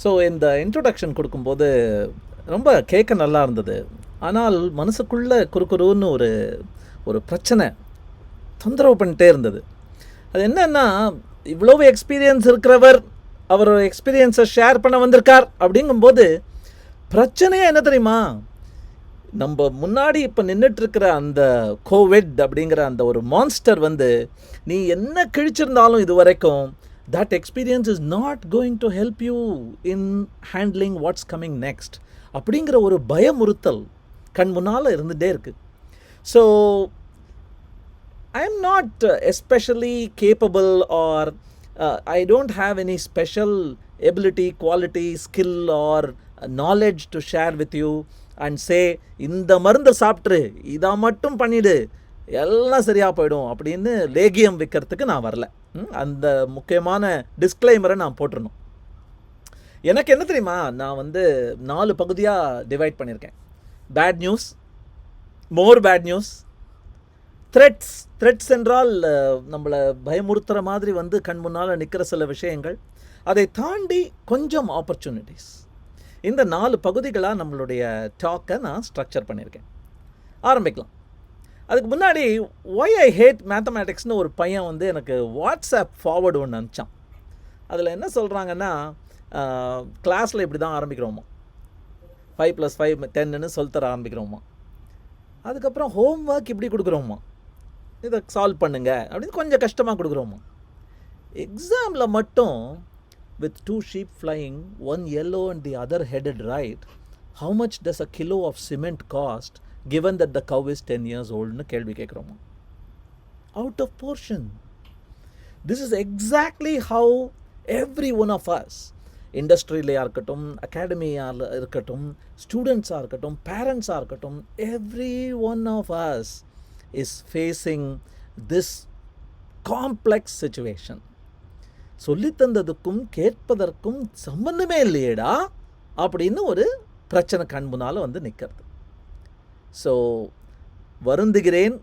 So இந்த introduction கொடுக்கும்போது ரொம்ப கேட்க நல்லா இருந்தது. ஆனால் மனசுக்குள்ளே குறுகுறுன்னு ஒரு ஒரு பிரச்சனை தொந்தரவு பண்ணிட்டே இருந்தது. அது என்னன்னா, இவ்வளவு எக்ஸ்பீரியன்ஸ் இருக்கிறவர் அவர் எக்ஸ்பீரியன்ஸை ஷேர் பண்ண வந்திருக்கார் அப்படிங்கும்போது பிரச்சனையே என்ன தெரியுமா, நம்ம முன்னாடி இப்போ நின்றுட்டுருக்கிற அந்த கோவிட் அப்படிங்கிற அந்த ஒரு மான்ஸ்டர் வந்து நீ என்ன கிழிச்சிருந்தாலும் இது வரைக்கும் that experience is not going to help you in handling what's coming next அப்படிங்கிற ஒரு பயமுறுத்தல் கண் முன்னால் இருந்துகிட்டே இருக்கு. So I am not especially capable or I don't have any special ability, quality, skill or knowledge to share with you and say இந்த மருந்து சாப்பிட்ரு இதை மட்டும் பண்ணிடு எல்லாம் சரியாக போயிடும் அப்படின்னு லேகியம் விற்கிறதுக்கு நான் வரல. அந்த முக்கியமான டிஸ்க்ளைமரை நான் போட்டுருணும். எனக்கு என்ன தெரியுமா, நான் வந்து 4 பகுதியாக டிவைட் பண்ணியிருக்கேன். Bad news, more bad news, threads என்றால் நம்மளை பயமுறுத்துகிற மாதிரி வந்து கண் முன்னால் நிற்கிற சில விஷயங்கள், அதை தாண்டி கொஞ்சம் ஆப்பர்ச்சுனிட்டிஸ். இந்த 4 பகுதிகளாக நம்மளுடைய டாக்கை நான் ஸ்ட்ரக்சர் பண்ணியிருக்கேன். ஆரம்பிக்கலாம். அதுக்கு முன்னாடி ஒய் ஐ ஹேட் மேத்தமேட்டிக்ஸ்னு ஒரு பையன் வந்து எனக்கு வாட்ஸ்அப் ஃபார்வர்டு ஒன்று அனுப்பிச்சான். அதில் என்ன சொல்கிறாங்கன்னா, கிளாஸில் இப்படி தான் ஆரம்பிக்கிறோமா, 5 + 5 10ன்னு சொல்லித்தர ஆரம்பிக்கிறோமா, அதுக்கப்புறம் ஹோம் ஒர்க் இப்படி கொடுக்குறோமா, இதை சால்வ் பண்ணுங்க அப்படின்னு கொஞ்சம் கஷ்டமாக கொடுக்குறோமா, எக்ஸாமில் மட்டும் with 2 sheep flying, one yellow and the other headed right, how much does a kilo of cement cost given that the cow is 10 years old னு கேள்வி கேட்குறோமா. Out of portion. This is exactly how every one of us, இண்டஸ்ட்ரியிலையாக இருக்கட்டும், அகாடமியாக இருக்கட்டும், ஸ்டூடெண்ட்ஸாக இருக்கட்டும், பேரண்ட்ஸாக இருக்கட்டும், every one of us is facing this complex situation. சொல்லித்தந்ததுக்கும் கேட்பதற்கும் சம்பந்தமே இல்லையேடா அப்படின்னு ஒரு பிரச்சனை கண் முன்னால் வந்து நிற்கிறது. ஸோ வருந்துகிறேன்,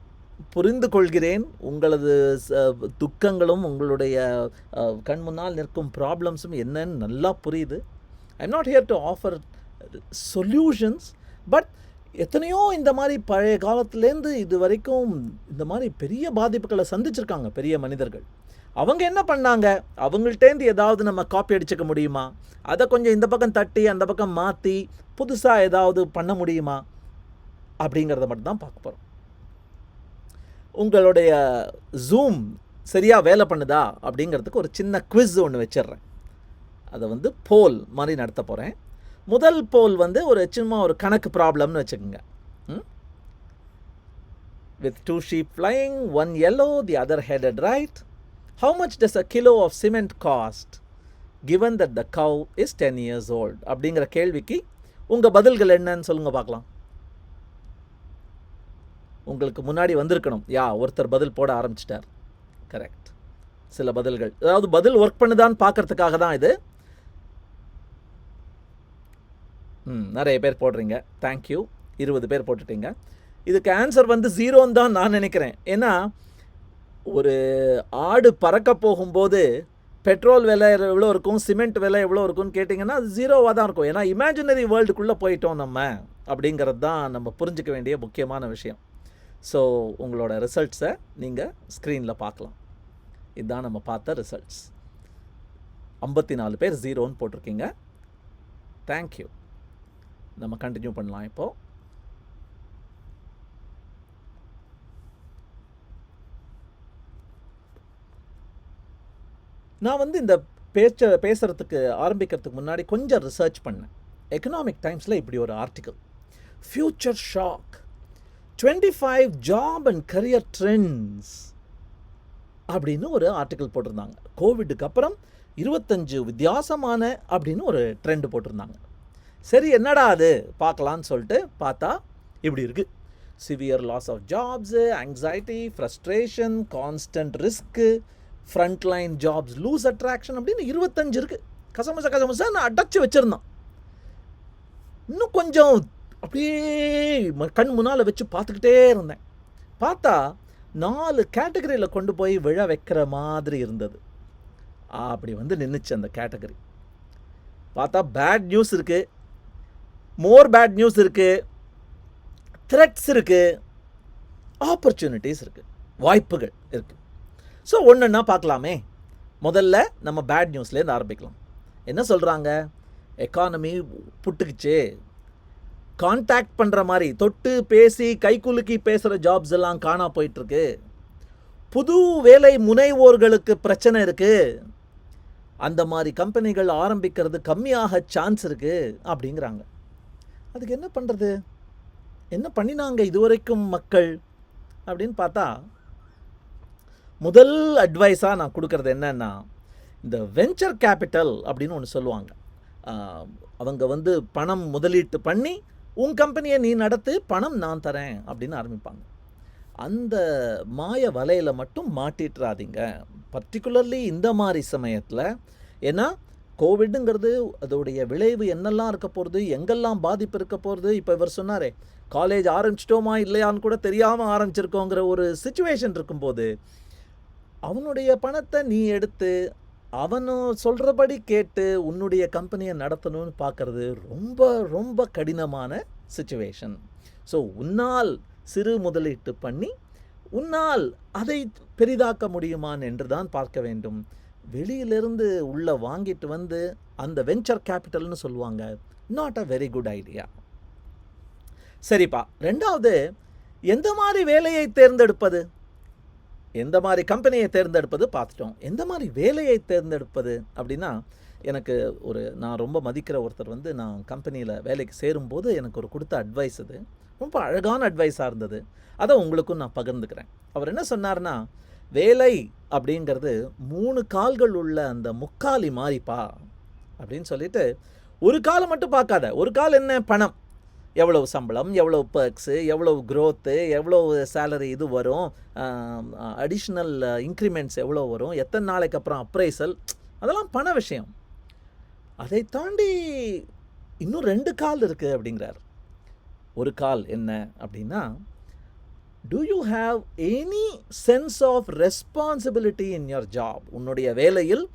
புரிந்து கொள்கிறேன், உங்களது துக்கங்களும் உங்களுடைய கண் முன்னால் நிற்கும் ப்ராப்ளம்ஸும் என்னன்னு நல்லா புரியுது. I am not here to offer solutions, but எத்தனையோ இந்த மாதிரி பழைய காலத்துலேருந்து இது வரைக்கும் இந்த மாதிரி பெரிய பாதிப்புகளை சந்திச்சிருக்காங்க பெரிய மனிதர்கள். அவங்க என்ன பண்ணாங்க, அவங்கள்ட்டேருந்து ஏதாவது நம்ம காப்பி அடிச்சுக்க முடியுமா, அதை கொஞ்சம் இந்த பக்கம் தட்டி அந்த பக்கம் மாற்றி புதுசாக ஏதாவது பண்ண முடியுமா அப்படிங்கிறத மட்டும்தான் பார்க்க போகிறோம். உங்களுடைய ஜூம் சரியாக வேலை பண்ணுதா அப்படிங்கிறதுக்கு ஒரு சின்ன குவிஸ் ஒன்று வச்சிடுறேன். அதை வந்து போல் மாதிரி நடத்த போகிறேன். முதல் போல் வந்து ஒரு சும்மா ஒரு கணக்கு ப்ராப்ளம்னு வச்சுக்கோங்க. with 2 sheep flying, one yellow, the other headed right, how much does a kilo of cement cost given that the cow is 10 years old அப்படிங்கிற கேள்விக்கு உங்கள் பதில்கள் என்னன்னு சொல்லுங்கள் பார்க்கலாம். உங்களுக்கு முன்னாடி வந்திருக்கணும். ஒருத்தர் பதில் போட ஆரம்பிச்சிட்டார். கரெக்ட். சில பதில்கள், அதாவது பதில் ஒர்க் பண்ணுதான்னு பார்க்கறதுக்காக தான் இது. நிறைய பேர் போடுறீங்க, தேங்க்யூ. 20 பேர் போட்டுட்டீங்க. இதுக்கு ஆன்சர் வந்து 0ன்னு தான் நான் நினைக்கிறேன். ஏன்னா ஒரு ஆடு பறக்க போகும்போது பெட்ரோல் விலை எவ்வளோ இருக்கும், சிமெண்ட் விலை எவ்வளோ இருக்கும்னு கேட்டிங்கன்னா அது 0வாக தான் இருக்கும். ஏன்னா இமேஜினரி வேர்ல்டுக்குள்ளே போயிட்டோம் நம்ம அப்படிங்கிறது தான் நம்ம புரிஞ்சிக்க வேண்டிய முக்கியமான விஷயம். ஸோ உங்களோட ரிசல்ட்ஸை நீங்கள் ஸ்க்ரீனில் பார்க்கலாம். இதுதான் நம்ம பார்த்த ரிசல்ட்ஸ். 54 பேர் 0ன்னு போட்டிருக்கீங்க. தேங்க்யூ. நம்ம கண்டினியூ பண்ணலாம். இப்போது நான் வந்து இந்த பேசுகிறதுக்கு ஆரம்பிக்கிறதுக்கு முன்னாடி கொஞ்சம் ரிசர்ச் பண்ணேன். எக்கனாமிக் டைம்ஸில் இப்படி ஒரு article, future shock 25 job and career trends அப்படின்னு ஒரு ஆர்டிக்கல் போட்டிருந்தாங்க. கோவிடுக்கு அப்புறம் 25 வித்தியாசமான அப்படின்னு ஒரு ட்ரெண்டு போட்டிருந்தாங்க. சரி, என்னடா அது பார்க்கலான்னு சொல்லிட்டு பார்த்தா இப்படி இருக்குது. Severe loss of jobs, anxiety, frustration, constant risk, frontline jobs lose attraction அப்படின்னு 25 இருக்குது. கசமசா நான் அடைச்சி வச்சுருந்தான். இன்னும் கொஞ்சம் அப்படியே கண் முன்னால் வச்சு பார்த்துக்கிட்டே இருந்தேன். பார்த்தா 4 கேட்டகரியில் கொண்டு போய் விழ வைக்கிற மாதிரி இருந்தது. அப்படி வந்து நின்றுச்சு அந்த கேட்டகரி. பார்த்தா பேட் நியூஸ் இருக்குது, மோர் பேட் நியூஸ் இருக்குது, த்ரெட்ஸ் இருக்குது, ஆப்பர்ச்சுனிட்டிஸ் இருக்குது, வாய்ப்புகள் இருக்குது. ஸோ ஒன்றுன்னா பார்க்கலாமே. முதல்ல நம்ம பேட் நியூஸ்லேருந்து ஆரம்பிக்கலாம். என்ன சொல்கிறாங்க? எக்கானமி புட்டுக்குச்சு, கான்டாக்ட் பண்ணுற மாதிரி தொட்டு பேசி கைக்குலுக்கி பேசுகிற ஜாப்ஸ் எல்லாம் காணா போயிட்டுருக்கு, புது வேலை முனைவோர்களுக்கு பிரச்சனை இருக்குது, அந்த மாதிரி கம்பெனிகள் ஆரம்பிக்கிறது கம்மியாக சான்ஸ் இருக்குது அப்படிங்கிறாங்க. அதுக்கு என்ன பண்ணுறது? என்ன பண்ணினாங்க இதுவரைக்கும் மக்கள் அப்படின்னு பார்த்தா, முதல் அட்வைஸாக நான் கொடுக்கறது என்னன்னா, இந்த வெஞ்சர் கேபிட்டல் அப்படின்னு ஒன்று சொல்லுவாங்க. அவங்க வந்து பணம் முதலீட்டு பண்ணி உன் கம்பெனியை நீ நடத்து, பணம் நான் தரேன் அப்படின்னு ஆரம்பிப்பாங்க. அந்த மாய வலையில் மட்டும் மாட்டிட்டுறாதீங்க, பர்டிகுலர்லி இந்த மாதிரி சமயத்தில். ஏன்னா கோவிடுங்கிறது அதோடைய விளைவு என்னெல்லாம் இருக்க போகிறது, எங்கெல்லாம் பாதிப்பு இருக்க போகிறது. இப்போ இவர் சொன்னாரே, காலேஜ் ஆரம்பிச்சிட்டோமா இல்லையான்னு கூட தெரியாமல் ஆரம்பிச்சிருக்கோங்கிற ஒரு சிச்சுவேஷன் இருக்கும்போது, அவனுடைய பணத்தை நீ எடுத்து அவனும் சொல்கிறபடி கேட்டு உன்னுடைய கம்பெனியை நடத்தணும்னு பார்க்குறது ரொம்ப ரொம்ப கடினமான சிச்சுவேஷன். ஸோ உன்னால் சிறு முதலீட்டு பண்ணி உன்னால் அதை பெரிதாக்க முடியுமான் என்று தான் பார்க்க வேண்டும். வெளியிலிருந்து உள்ளே வாங்கிட்டு வந்து அந்த வெஞ்சர் கேபிட்டல்னு சொல்லுவாங்க, not a very good idea. சரிப்பா, ரெண்டாவது, எந்த மாதிரி வேலையை தேர்ந்தெடுப்பது, எந்த மாதிரி கம்பெனியை தேர்ந்தெடுப்பது பார்த்துட்டோம். எந்த மாதிரி வேலையை தேர்ந்தெடுப்பது அப்படின்னா, எனக்கு நான் ரொம்ப மதிக்கிற ஒருத்தர் வந்து நான் கம்பெனியில் வேலைக்கு சேரும்போது எனக்கு கொடுத்த அட்வைஸ், அது ரொம்ப அழகான அட்வைஸாக இருந்தது. அதை உங்களுக்கும் நான் பகிர்ந்துக்கிறேன். அவர் என்ன சொன்னார்னா, வேலை அப்படிங்கிறது 3 கால்கள் உள்ள அந்த முக்காலி மாதிரிப்பா அப்படின்னு சொல்லிட்டு, ஒரு காலை மட்டும் பார்க்காத. ஒரு கால் என்ன? பணம், எவ்வளவு சம்பளம், எவ்வளவு பர்க்ஸு, எவ்வளவு க்ரோத்து, எவ்வளவு சேலரி இது வரும், அடிஷ்னல் இன்க்ரிமெண்ட்ஸ் எவ்வளோ வரும், எத்தனை நாளைக்கு அப்புறம் அப்ரைசல், அதெல்லாம் பண விஷயம். அதை தாண்டி இன்னும் 2 கால் இருக்குது அப்படிங்கிறார். ஒரு கால் என்ன அப்படின்னா, do you have any sense of responsibility in your job? உன்னுடைய வேலையில்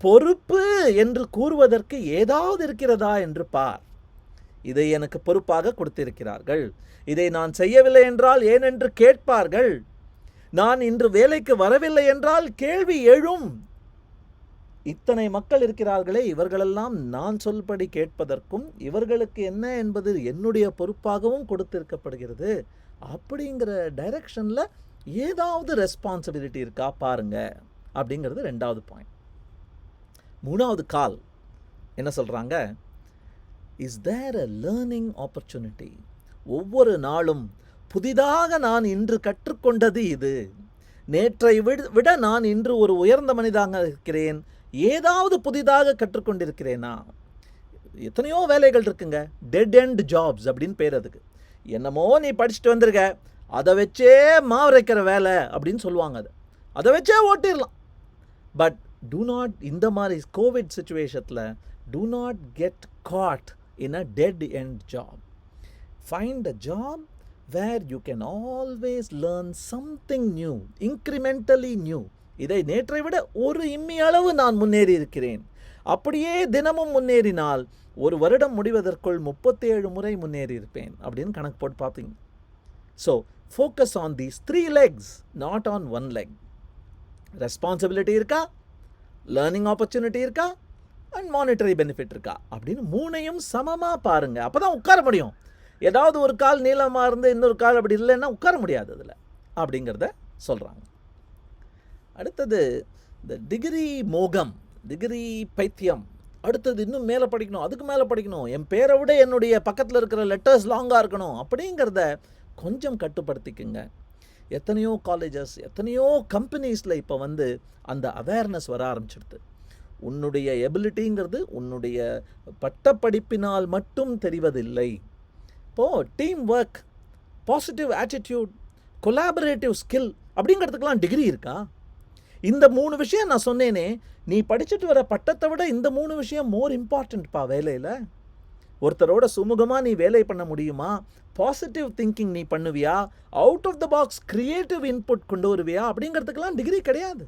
பொறுப்பு என்று கூறுவதற்கு ஏதாவது இருக்கிறதா என்று பார். இதை எனக்கு பொறுப்பாக கொடுத்திருக்கிறார்கள், இதை நான் செய்யவில்லை என்றால் ஏனென்று கேட்பார்கள், நான் இன்று வேலைக்கு வரவில்லை என்றால் கேள்வி எழும். இத்தனை மக்கள் இருக்கிறார்களே, இவர்களெல்லாம் நான் சொல்படி கேட்பதற்கும் இவர்களுக்கு என்ன என்பது என்னுடைய பொறுப்பாகவும் கொடுத்திருக்கப்படுகிறது. அப்படிங்கிற டைரக்ஷனில் ஏதாவது ரெஸ்பான்சிபிலிட்டி இருக்கா பாருங்க அப்படிங்கிறது 2வது பாயிண்ட். 3வது கால் என்ன சொல்கிறாங்க? Is there a learning opportunity? ஒவ்வொரு நாளும் புதிதாக நான் இன்று கற்றுக்கொண்டது இது, நேற்றை விட நான் இன்று ஒரு உயர்ந்த மனிதாக இருக்கிறேன், ஏதாவது புதிதாக கற்றுக்கொண்டிருக்கிறேனா? எத்தனையோ வேலைகள் இருக்குங்க, டெட் எண்ட் ஜாப்ஸ் அப்படின்னு பேர் அதுக்கு. என்னமோ நீ படிச்சுட்டு வந்திருக்க, அதை வச்சே மாவரைக்கிற வேலை அப்படின்னு சொல்லுவாங்க. அதை வச்சே ஓட்டிடலாம். பட் டூ நாட், இந்த மாதிரி கோவிட் சிச்சுவேஷனில் do not get caught in a dead end job. Find a job where you can always learn something new, incrementally new. இதை நேற்றை விட ஒரு இம்மி அளவு நான் முன்னேறி இருக்கிறேன். அப்படியே தினமும் முன்னேறினால் ஒரு வருடம் முடிவதற்குள் 37 முறை முன்னேறி இருப்பேன் அப்படின்னு கணக்கு போட்டு பார்ப்பீங்க. So focus on these 3 legs, not on 1 leg. Responsibility இருக்கா, லேர்னிங் ஆப்பர்ச்சுனிட்டி இருக்கா, அண்ட் மானிட்டரி பெனிஃபிட் இருக்கா அப்படின்னு 3ஐயும் சமமாக பாருங்கள். அப்போ தான் உட்கார முடியும். ஏதாவது ஒரு கால் நீளமாக இருந்து இன்னொரு கால் அப்படி இல்லைன்னா உட்கார முடியாது அதில் அப்படிங்கிறத சொல்கிறாங்க. அடுத்தது இந்த டிகிரி மோகம், டிகிரி பைத்தியம். அடுத்தது இன்னும் மேலே படிக்கணும், அதுக்கு மேலே படிக்கணும், என் பேரை விட என்னுடைய பக்கத்தில் இருக்கிற லெட்டர்ஸ் லாங்காக இருக்கணும் அப்படிங்கிறத கொஞ்சம் கட்டுப்படுத்திக்குங்க. எத்தனையோ காலேஜஸ், எத்தனையோ கம்பெனிஸில் இப்போ வந்து அந்த அவேர்னஸ் வர ஆரம்பிச்சிடுது. உன்னுடைய எபிலிட்டிங்கிறது உன்னுடைய பட்டப்படிப்பினால் மட்டும் தெரிவதில்லை. இப்போது team work, positive attitude, collaborative skill அப்படிங்கிறதுக்கெலாம் டிகிரி இருக்கா? இந்த 3 விஷயம் நான் சொன்னேனே, நீ படிச்சுட்டு வர பட்டத்தை விட இந்த 3 விஷயம் மோர் இம்பார்ட்டண்ட்ப்பா வேலையில். ஒருத்தரோட சுமூகமாக நீ வேலை பண்ண முடியுமா? பாசிட்டிவ் திங்கிங் நீ பண்ணுவியா? Out of the box creative input கொண்டு வருவியா? அப்படிங்கிறதுக்கெல்லாம் டிகிரி கிடையாது.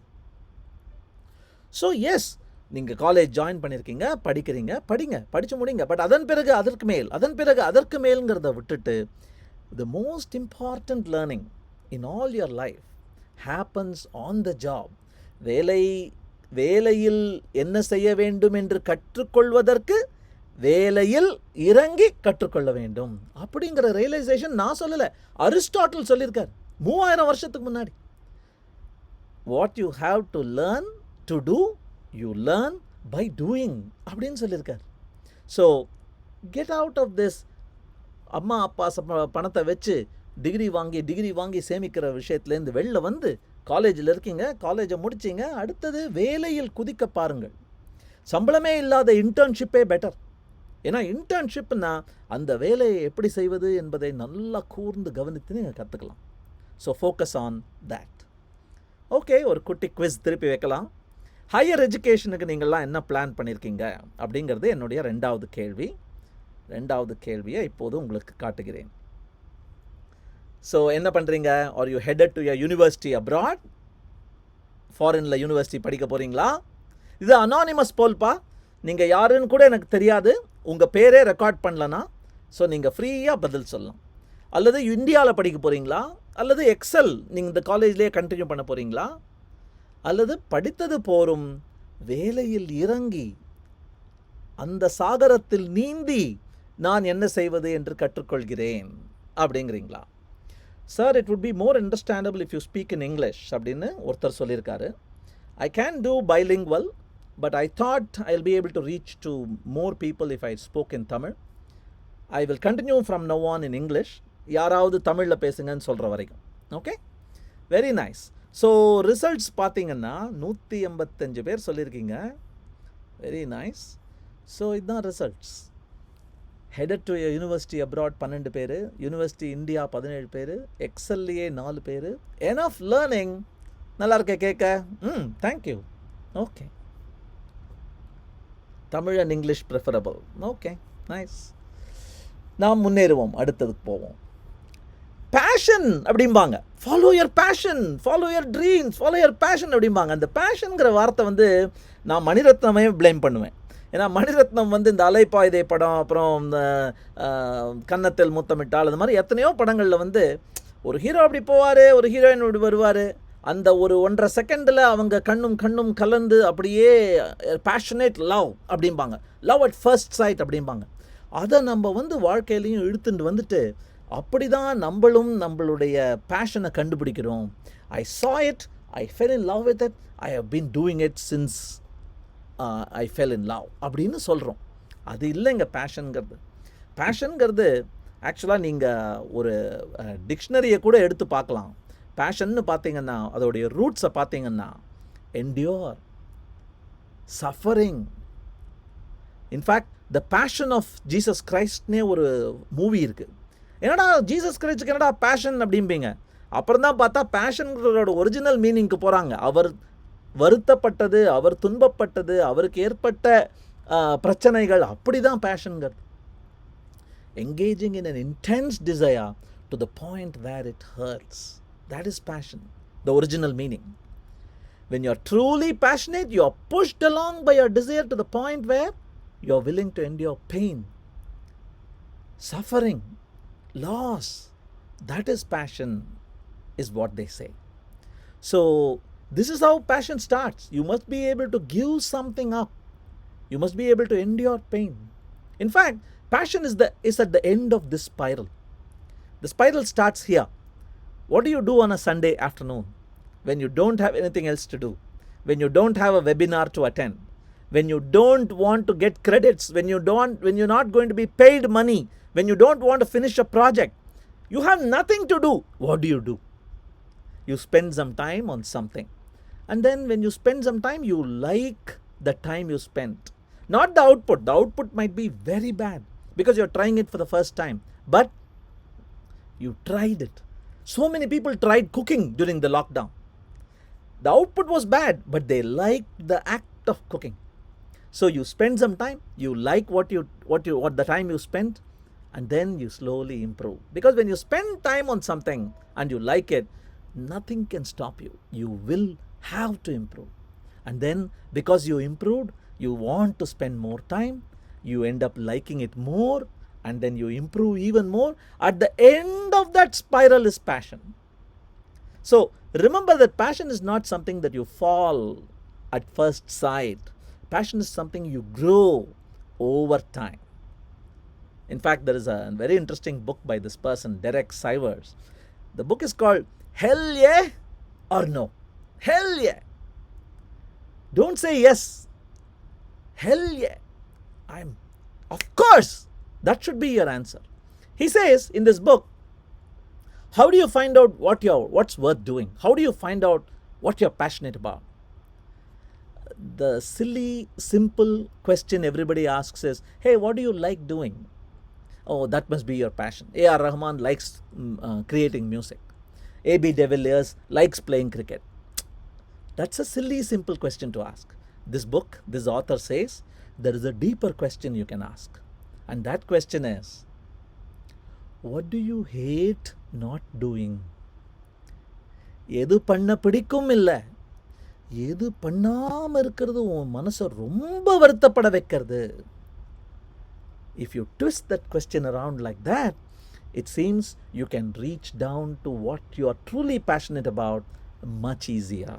ஸோ எஸ், நீங்கள் காலேஜ் ஜாயின் பண்ணியிருக்கீங்க, படிக்கிறீங்க, படித்து முடிங்க. பட் அதன் பிறகு அதற்கு மேல்ங்கிறத விட்டுட்டு the most important learning in all your life happens on the job. வேலையில் என்ன செய்ய வேண்டும் என்று கற்றுக்கொள்வதற்கு வேலையில் இறங்கி கற்றுக்கொள்ள வேண்டும் அப்படிங்கிற ரியலைசேஷன் நான் சொல்லலை, அரிஸ்டாட்டில் சொல்லியிருக்கார் 3000 வருஷத்துக்கு முன்னாடி. What you have to learn to do you learn by doing அப்படின்னு சொல்லியிருக்கார். So get out of this அம்மா அப்பா பணத்தை வச்சு டிகிரி வாங்கி சேமிக்கிற விஷயத்துலேருந்து வெளில வந்து காலேஜில் இருக்கீங்க, காலேஜை முடிச்சிங்க, அடுத்தது வேலையில் குதிக்க பாருங்கள். சம்பளமே இல்லாத இன்டர்ன்ஷிப்பே பெட்டர். ஏன்னா இன்டர்ன்ஷிப்னா அந்த வேலையை எப்படி செய்வது என்பதை நல்லா கூர்ந்து கவனித்து நீங்கள் கற்றுக்கலாம். So focus on that. Okay, ஒரு குட்டி குவிஸ் திருப்பி வைக்கலாம். ஹையர் எஜுகேஷனுக்கு நீங்கள்லாம் என்ன பிளான் பண்ணியிருக்கீங்க அப்படிங்கிறது என்னுடைய ரெண்டாவது கேள்வியை இப்போது உங்களுக்கு காட்டுகிறேன். ஸோ என்ன பண்ணுறீங்க? Are you headed to your university abroad? ஃபாரினில் யூனிவர்சிட்டி படிக்க போகிறீங்களா? இது அனானிமஸ் போல்ப்பா, நீங்கள் யாருன்னு கூட எனக்கு தெரியாது, உங்கள் பேரே ரெக்கார்ட் பண்ணலனா. ஸோ நீங்கள் ஃப்ரீயாக பதில் சொல்லலாம். அல்லது இந்தியாவில் படிக்க போகிறீங்களா? அல்லது எக்ஸல் நீங்கள் இந்த காலேஜ்லேயே கண்டினியூ பண்ண போகிறீங்களா? அல்லது படித்தது போரும் வேலையில் இறங்கி அந்த சாகரத்தில் நீந்தி நான் என்ன செய்வது என்று கற்றுக்கொள்கிறேன் அப்படிங்கிறீங்களா? Sir, it would be more understandable if you speak in English அப்படின்னு ஒருத்தர் சொல்லியிருக்காரு. I can do bilingual, but I thought I will be able to reach to more people if I spoke in Tamil. I will continue from now on in English. யாராவது தமிழில் பேசுங்கன்னு சொல்கிற வரைக்கும். Okay, very nice. So results பார்த்தீங்கன்னா 185 பேர் சொல்லியிருக்கீங்க. Very nice. So இதுதான் results. Headed to university abroad 12 பேர், யூனிவர்சிட்டி இந்தியா 17 பேர், எக்ஸல்லையே 4 பேர். Enough learning. நல்லா இருக்க கேட்க. Thank you. Okay, Tamil and English preferable. Okay, nice. நாம் முன்னேறுவோம், அடுத்ததுக்கு போவோம். பேஷன் அப்படிம்பாங்க. Follow your fashion, follow your dreams, follow your fashion அப்படிம்பாங்க. அந்த பேஷனுங்கிற வார்த்தை வந்து நான் மணிரத்னமே ப்ளேம் பண்ணுவேன். ஏன்னா மணிரத்னம் வந்து இந்த அலைப்பாய்தை படம், அப்புறம் இந்த கன்னத்தில் முத்தமிட்டால், அது மாதிரி எத்தனையோ படங்களில் வந்து ஒரு ஹீரோ அப்படி போவார், ஒரு ஹீரோயின் அப்படி வருவார். அந்த ஒரு 1.5 செகண்டில் அவங்க கண்ணும் கலந்து அப்படியே பேஷனேட் லவ் அப்படிம்பாங்க, லவ் அட் ஃபர்ஸ்ட் சைட் அப்படிம்பாங்க. அதை நம்ம வந்து வாழ்க்கையிலையும் இழுத்துட்டு வந்துட்டு அப்படி தான் நம்மளுடைய பேஷனை கண்டுபிடிக்கிறோம். ஐ saw it, I fell in love with it, I have been doing it since I fell in love அப்படின்னு சொல்கிறோம். அது இல்லைங்க பேஷனுங்கிறது. ஆக்சுவலாக நீங்கள் ஒரு டிக்ஷனரியை கூட எடுத்து பார்க்கலாம். பேஷன்னு பார்த்தீங்கன்னா அதோடைய ரூட்ஸை பார்த்தீங்கன்னா endure, suffering. In fact the passion of Jesus கிரைஸ்ட்னே ஒரு மூவி இருக்குது. என்னடா ஜீசஸ் கிரைஸ்டுக்கு என்னடா பேஷன் அப்படிம்பீங்க. அப்புறம் தான் பார்த்தா பேஷன்களோட ஒரிஜினல் மீனிங்க்கு போகிறாங்க. அவர் வருத்தப்பட்டது, அவர் துன்பப்பட்டது, அவருக்கு ஏற்பட்ட பிரச்சனைகள், அப்படி தான் பேஷனுங்கிறது. engaging in an intense desire to the point where it hurts. That is passion, the original meaning. When you are truly passionate, you are pushed along by your desire to the point where you are willing to endure pain, suffering, loss. That is passion, is what they say. So this is how passion starts. You must be able to give something up. You must be able to endure pain. In fact, passion is at the end of this spiral. The spiral starts here. What do you do on a Sunday afternoon when you don't have anything else to do? When you don't have a webinar to attend? When you don't want to get credits? When you're not going to be paid money? When you don't want to finish a project? You have nothing to do. What do? You spend some time on something. And then when you spend some time, you like the time you spent. Not the output. The output might be very bad because you're trying it for the first time. But you tried it. So many people tried cooking during the lockdown. The output was bad, but they liked the act of cooking. So you spend some time, you like what the time you spent, and then you slowly improve. Because when you spend time on something and you like it, nothing can stop you. You will have to improve. And then because you improved, you want to spend more time, you end up liking it more, and then you improve even more. At the end of that spiral is passion. So remember that passion is not something that you fall at first sight. Passion is something you grow over time. In fact, there is a very interesting book by this person, Derek Sivers. The book is called Hell Yeah or No. Hell yeah. Don't say yes. Hell yeah. Of course. That should be your answer. He says in this book, how do you find out what's worth doing? How do you find out what you're passionate about? The silly, simple question everybody asks is, hey, what do you like doing? Oh, that must be your passion. A.R. Rahman likes creating music. A.B. de Villiers likes playing cricket. That's a silly, simple question to ask. This book, this author says, there is a deeper question you can ask. And that question is, what do you hate not doing? எது பண்ண பிடிக்கும் இல்லை, எது பண்ணாம இருக்கிறது உன் மனசை ரொம்ப வருத்தப்பட வைக்கிறது. If you twist that question around like that, it seems you can reach down to what you are truly passionate about much easier.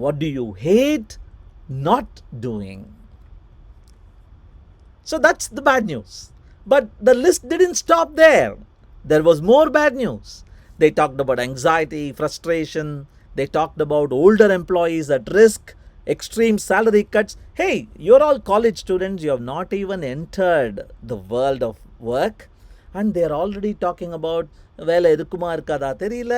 What do you hate not doing? So that's the bad news. But the list didn't stop there. There was more bad news. They talked about anxiety, frustration. They talked about older employees at risk, extreme salary cuts. Hey, you're all college students. You have not even entered the world of work. And they're already talking about, வேலை எதுக்குமா இருக்காதா தெரியல,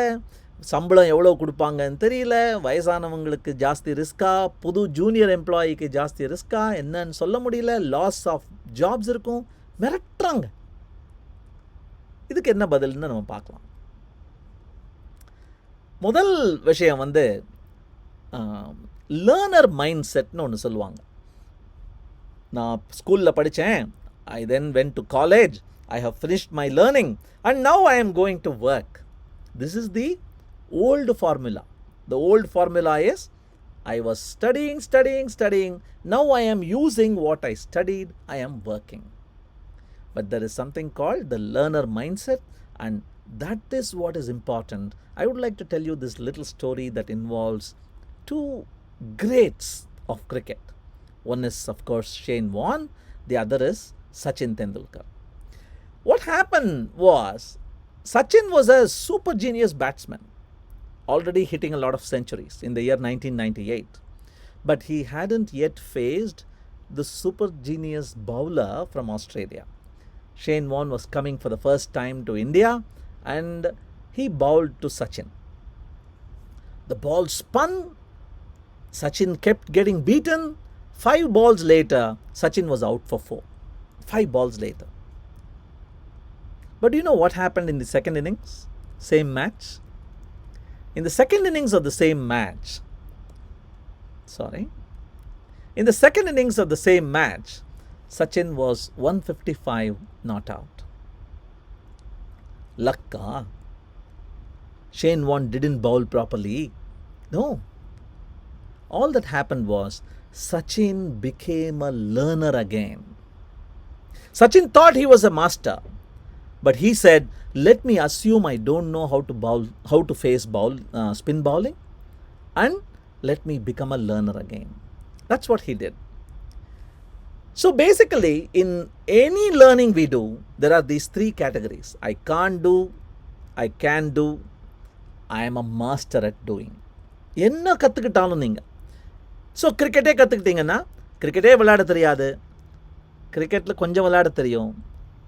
சம்பளம் எவ்வளோ கொடுப்பாங்கன்னு தெரியல, வயசானவங்களுக்கு ஜாஸ்தி ரிஸ்கா, புது ஜூனியர் எம்ப்ளாயிக்கு ஜாஸ்தி ரிஸ்கா, என்னன்னு சொல்ல முடியல, லாஸ் ஆஃப் ஜாப்ஸ் இருக்கும், மிரட்டுறாங்க. இதுக்கு என்ன பதில்னு நம்ம பார்க்கலாம். முதல் விஷயம் வந்து லேர்னர் மைண்ட் செட்னு ஒன்று சொல்லுவாங்க. நான் ஸ்கூலில் படித்தேன், I then went to college, I have finished my learning and now I am going to work. This is the old formula. The old formula is, I was studying. Now I am using what I studied. I am working. But there is something called the learner mindset, and that is what is important. I would like to tell you this little story that involves two greats of cricket. One is, of course, Shane Warne. The other is Sachin Tendulkar. What happened was, Sachin was a super genius batsman, already hitting a lot of centuries in the year 1998. But he hadn't yet faced the super genius bowler from Australia. Shane Warne was coming for the first time to India and he bowled to Sachin. The ball spun, Sachin kept getting beaten. 5 balls later, Sachin was out for 4. 5 balls later. But do you know what happened in the second innings? Same match. In the second innings of the same match, Sachin was 155 not out. Lakka. Shane Warne didn't bowl properly. No. All that happened was, Sachin became a learner again. Sachin thought he was a master. But he said, let me assume I don't know how to face spin bowling, and let me become a learner again. That's what he did. So basically, in any learning we do, there are these 3 categories. I can't do, I can do, I am a master at doing. என்ன கற்றுக்கிட்டாலும் நீங்கள், so கிரிக்கெட்டே கற்றுக்கிட்டீங்கன்னா, கிரிக்கெட்டே விளையாட தெரியாது, கிரிக்கெட்டில் கொஞ்சம் விளையாட தெரியும்,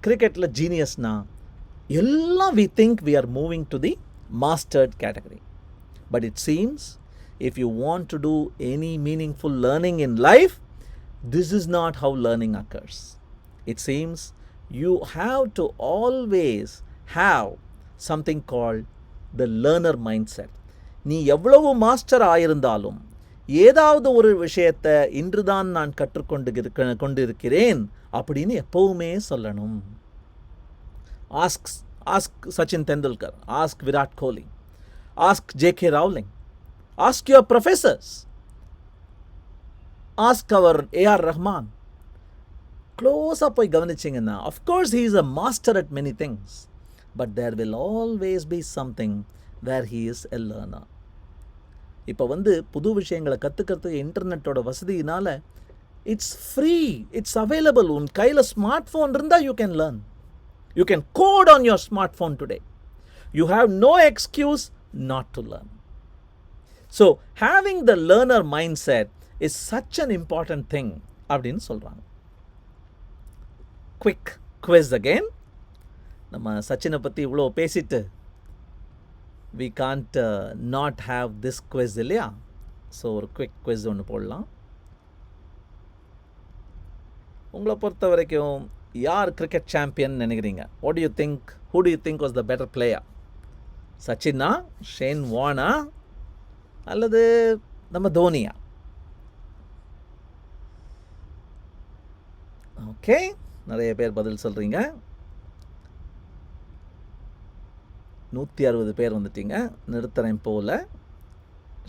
கிரிக்கெட்டில் ஜீனியஸ்னா எல்லாம், we think we are moving to the mastered category. But it seems, if you want to do any meaningful learning in life, this is not how learning occurs. It seems you have to always have something called the learner mindset. நீ எவ்வளவு master ஆயிருந்தாலும், ஏதாவது ஒரு விஷயத்தை இன்றுதான் நான் கொண்டிருக்கிறேன் அப்படின்னு எப்பவுமே சொல்லணும். Ask Sachin Tendulkar, ask Virat Kohli, ask J.K. Rowling, ask your professors. Ask our AR Rahman. க்ளோஸாக போய் கவனிச்சிங்கன்னா of course he is a master at many things, but there will always be something where he is a learner. இப்போ புது விஷயங்களை கற்றுக்கிறதுக்கு இன்டர்நெட்டோட வசதியினால் it's free, it's available. உன் கையில் ஸ்மார்ட் ஃபோன் இருந்தால் you can learn. You can code on your smart phone today. You have no excuse not to learn. So having the learner mind set is such an important thing அப்படின்னு சொல்கிறாங்க. Quick quiz again. நம்ம சச்சினை பற்றி இவ்வளோ பேசிட்டு we can't not have this quiz இல்லையா? So ஒரு quick quiz ஒன்று போடலாம். உங்களை பொறுத்த வரைக்கும் யார் கிரிக்கெட் சாம்பியன் நினைக்கிறீங்க? What do you think? Who do you think was the better player? சச்சினா, ஷேன் வார்னா, அல்லது நம்ம தோனியா? ஓகே, நிறைய பேர் பதில் சொல்கிறீங்க. 160 பேர் வந்துட்டீங்க. நிறுத்துறேன் போல்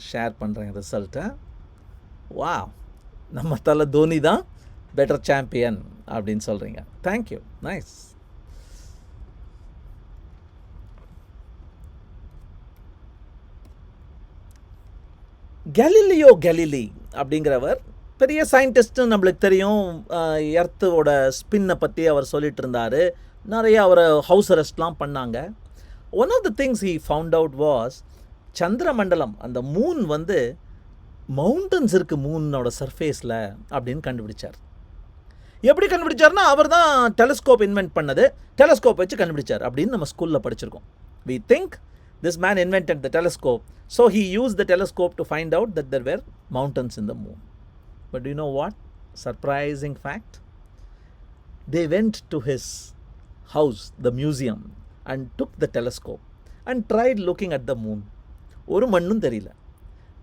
ஷேர் பண்ணுறேன் ரிசல்ட்டை. வா, நம்ம தலை தோனி தான் பெட்டர் சாம்பியன் அப்படின்னு சொல்கிறீங்க. Thank you, nice. கேலிலியோ கேலிலி அப்படிங்கிறவர் பெரிய சயின்டிஸ்ட்டு, நம்மளுக்கு தெரியும். எர்த்தோட ஸ்பின்னை பற்றி அவர் சொல்லிட்டு இருந்தார். நிறைய அவரை ஹவுஸ் அரெஸ்ட்லாம் பண்ணாங்க. One of the things he found out was சந்திர மண்டலம், அந்த மூன் மவுண்டன்ஸ் இருக்குது மூனோட சர்ஃபேஸில் அப்படின்னு கண்டுபிடிச்சார். எப்படி கண்டுபிடிச்சார்னா, அவர் தான் டெலஸ்கோப் இன்வென்ட் பண்ணது. டெலஸ்கோப் வச்சு கண்டுபிடிச்சார் அப்படின்னு நம்ம ஸ்கூலில் படிச்சிருக்கோம். We think this man invented the telescope, so he used the telescope to find out that there were mountains in the moon. But do you know what? Surprising fact. They went to his house, the museum, and took the telescope and tried looking at the moon. ஒரு மண்ணும் தெரியல.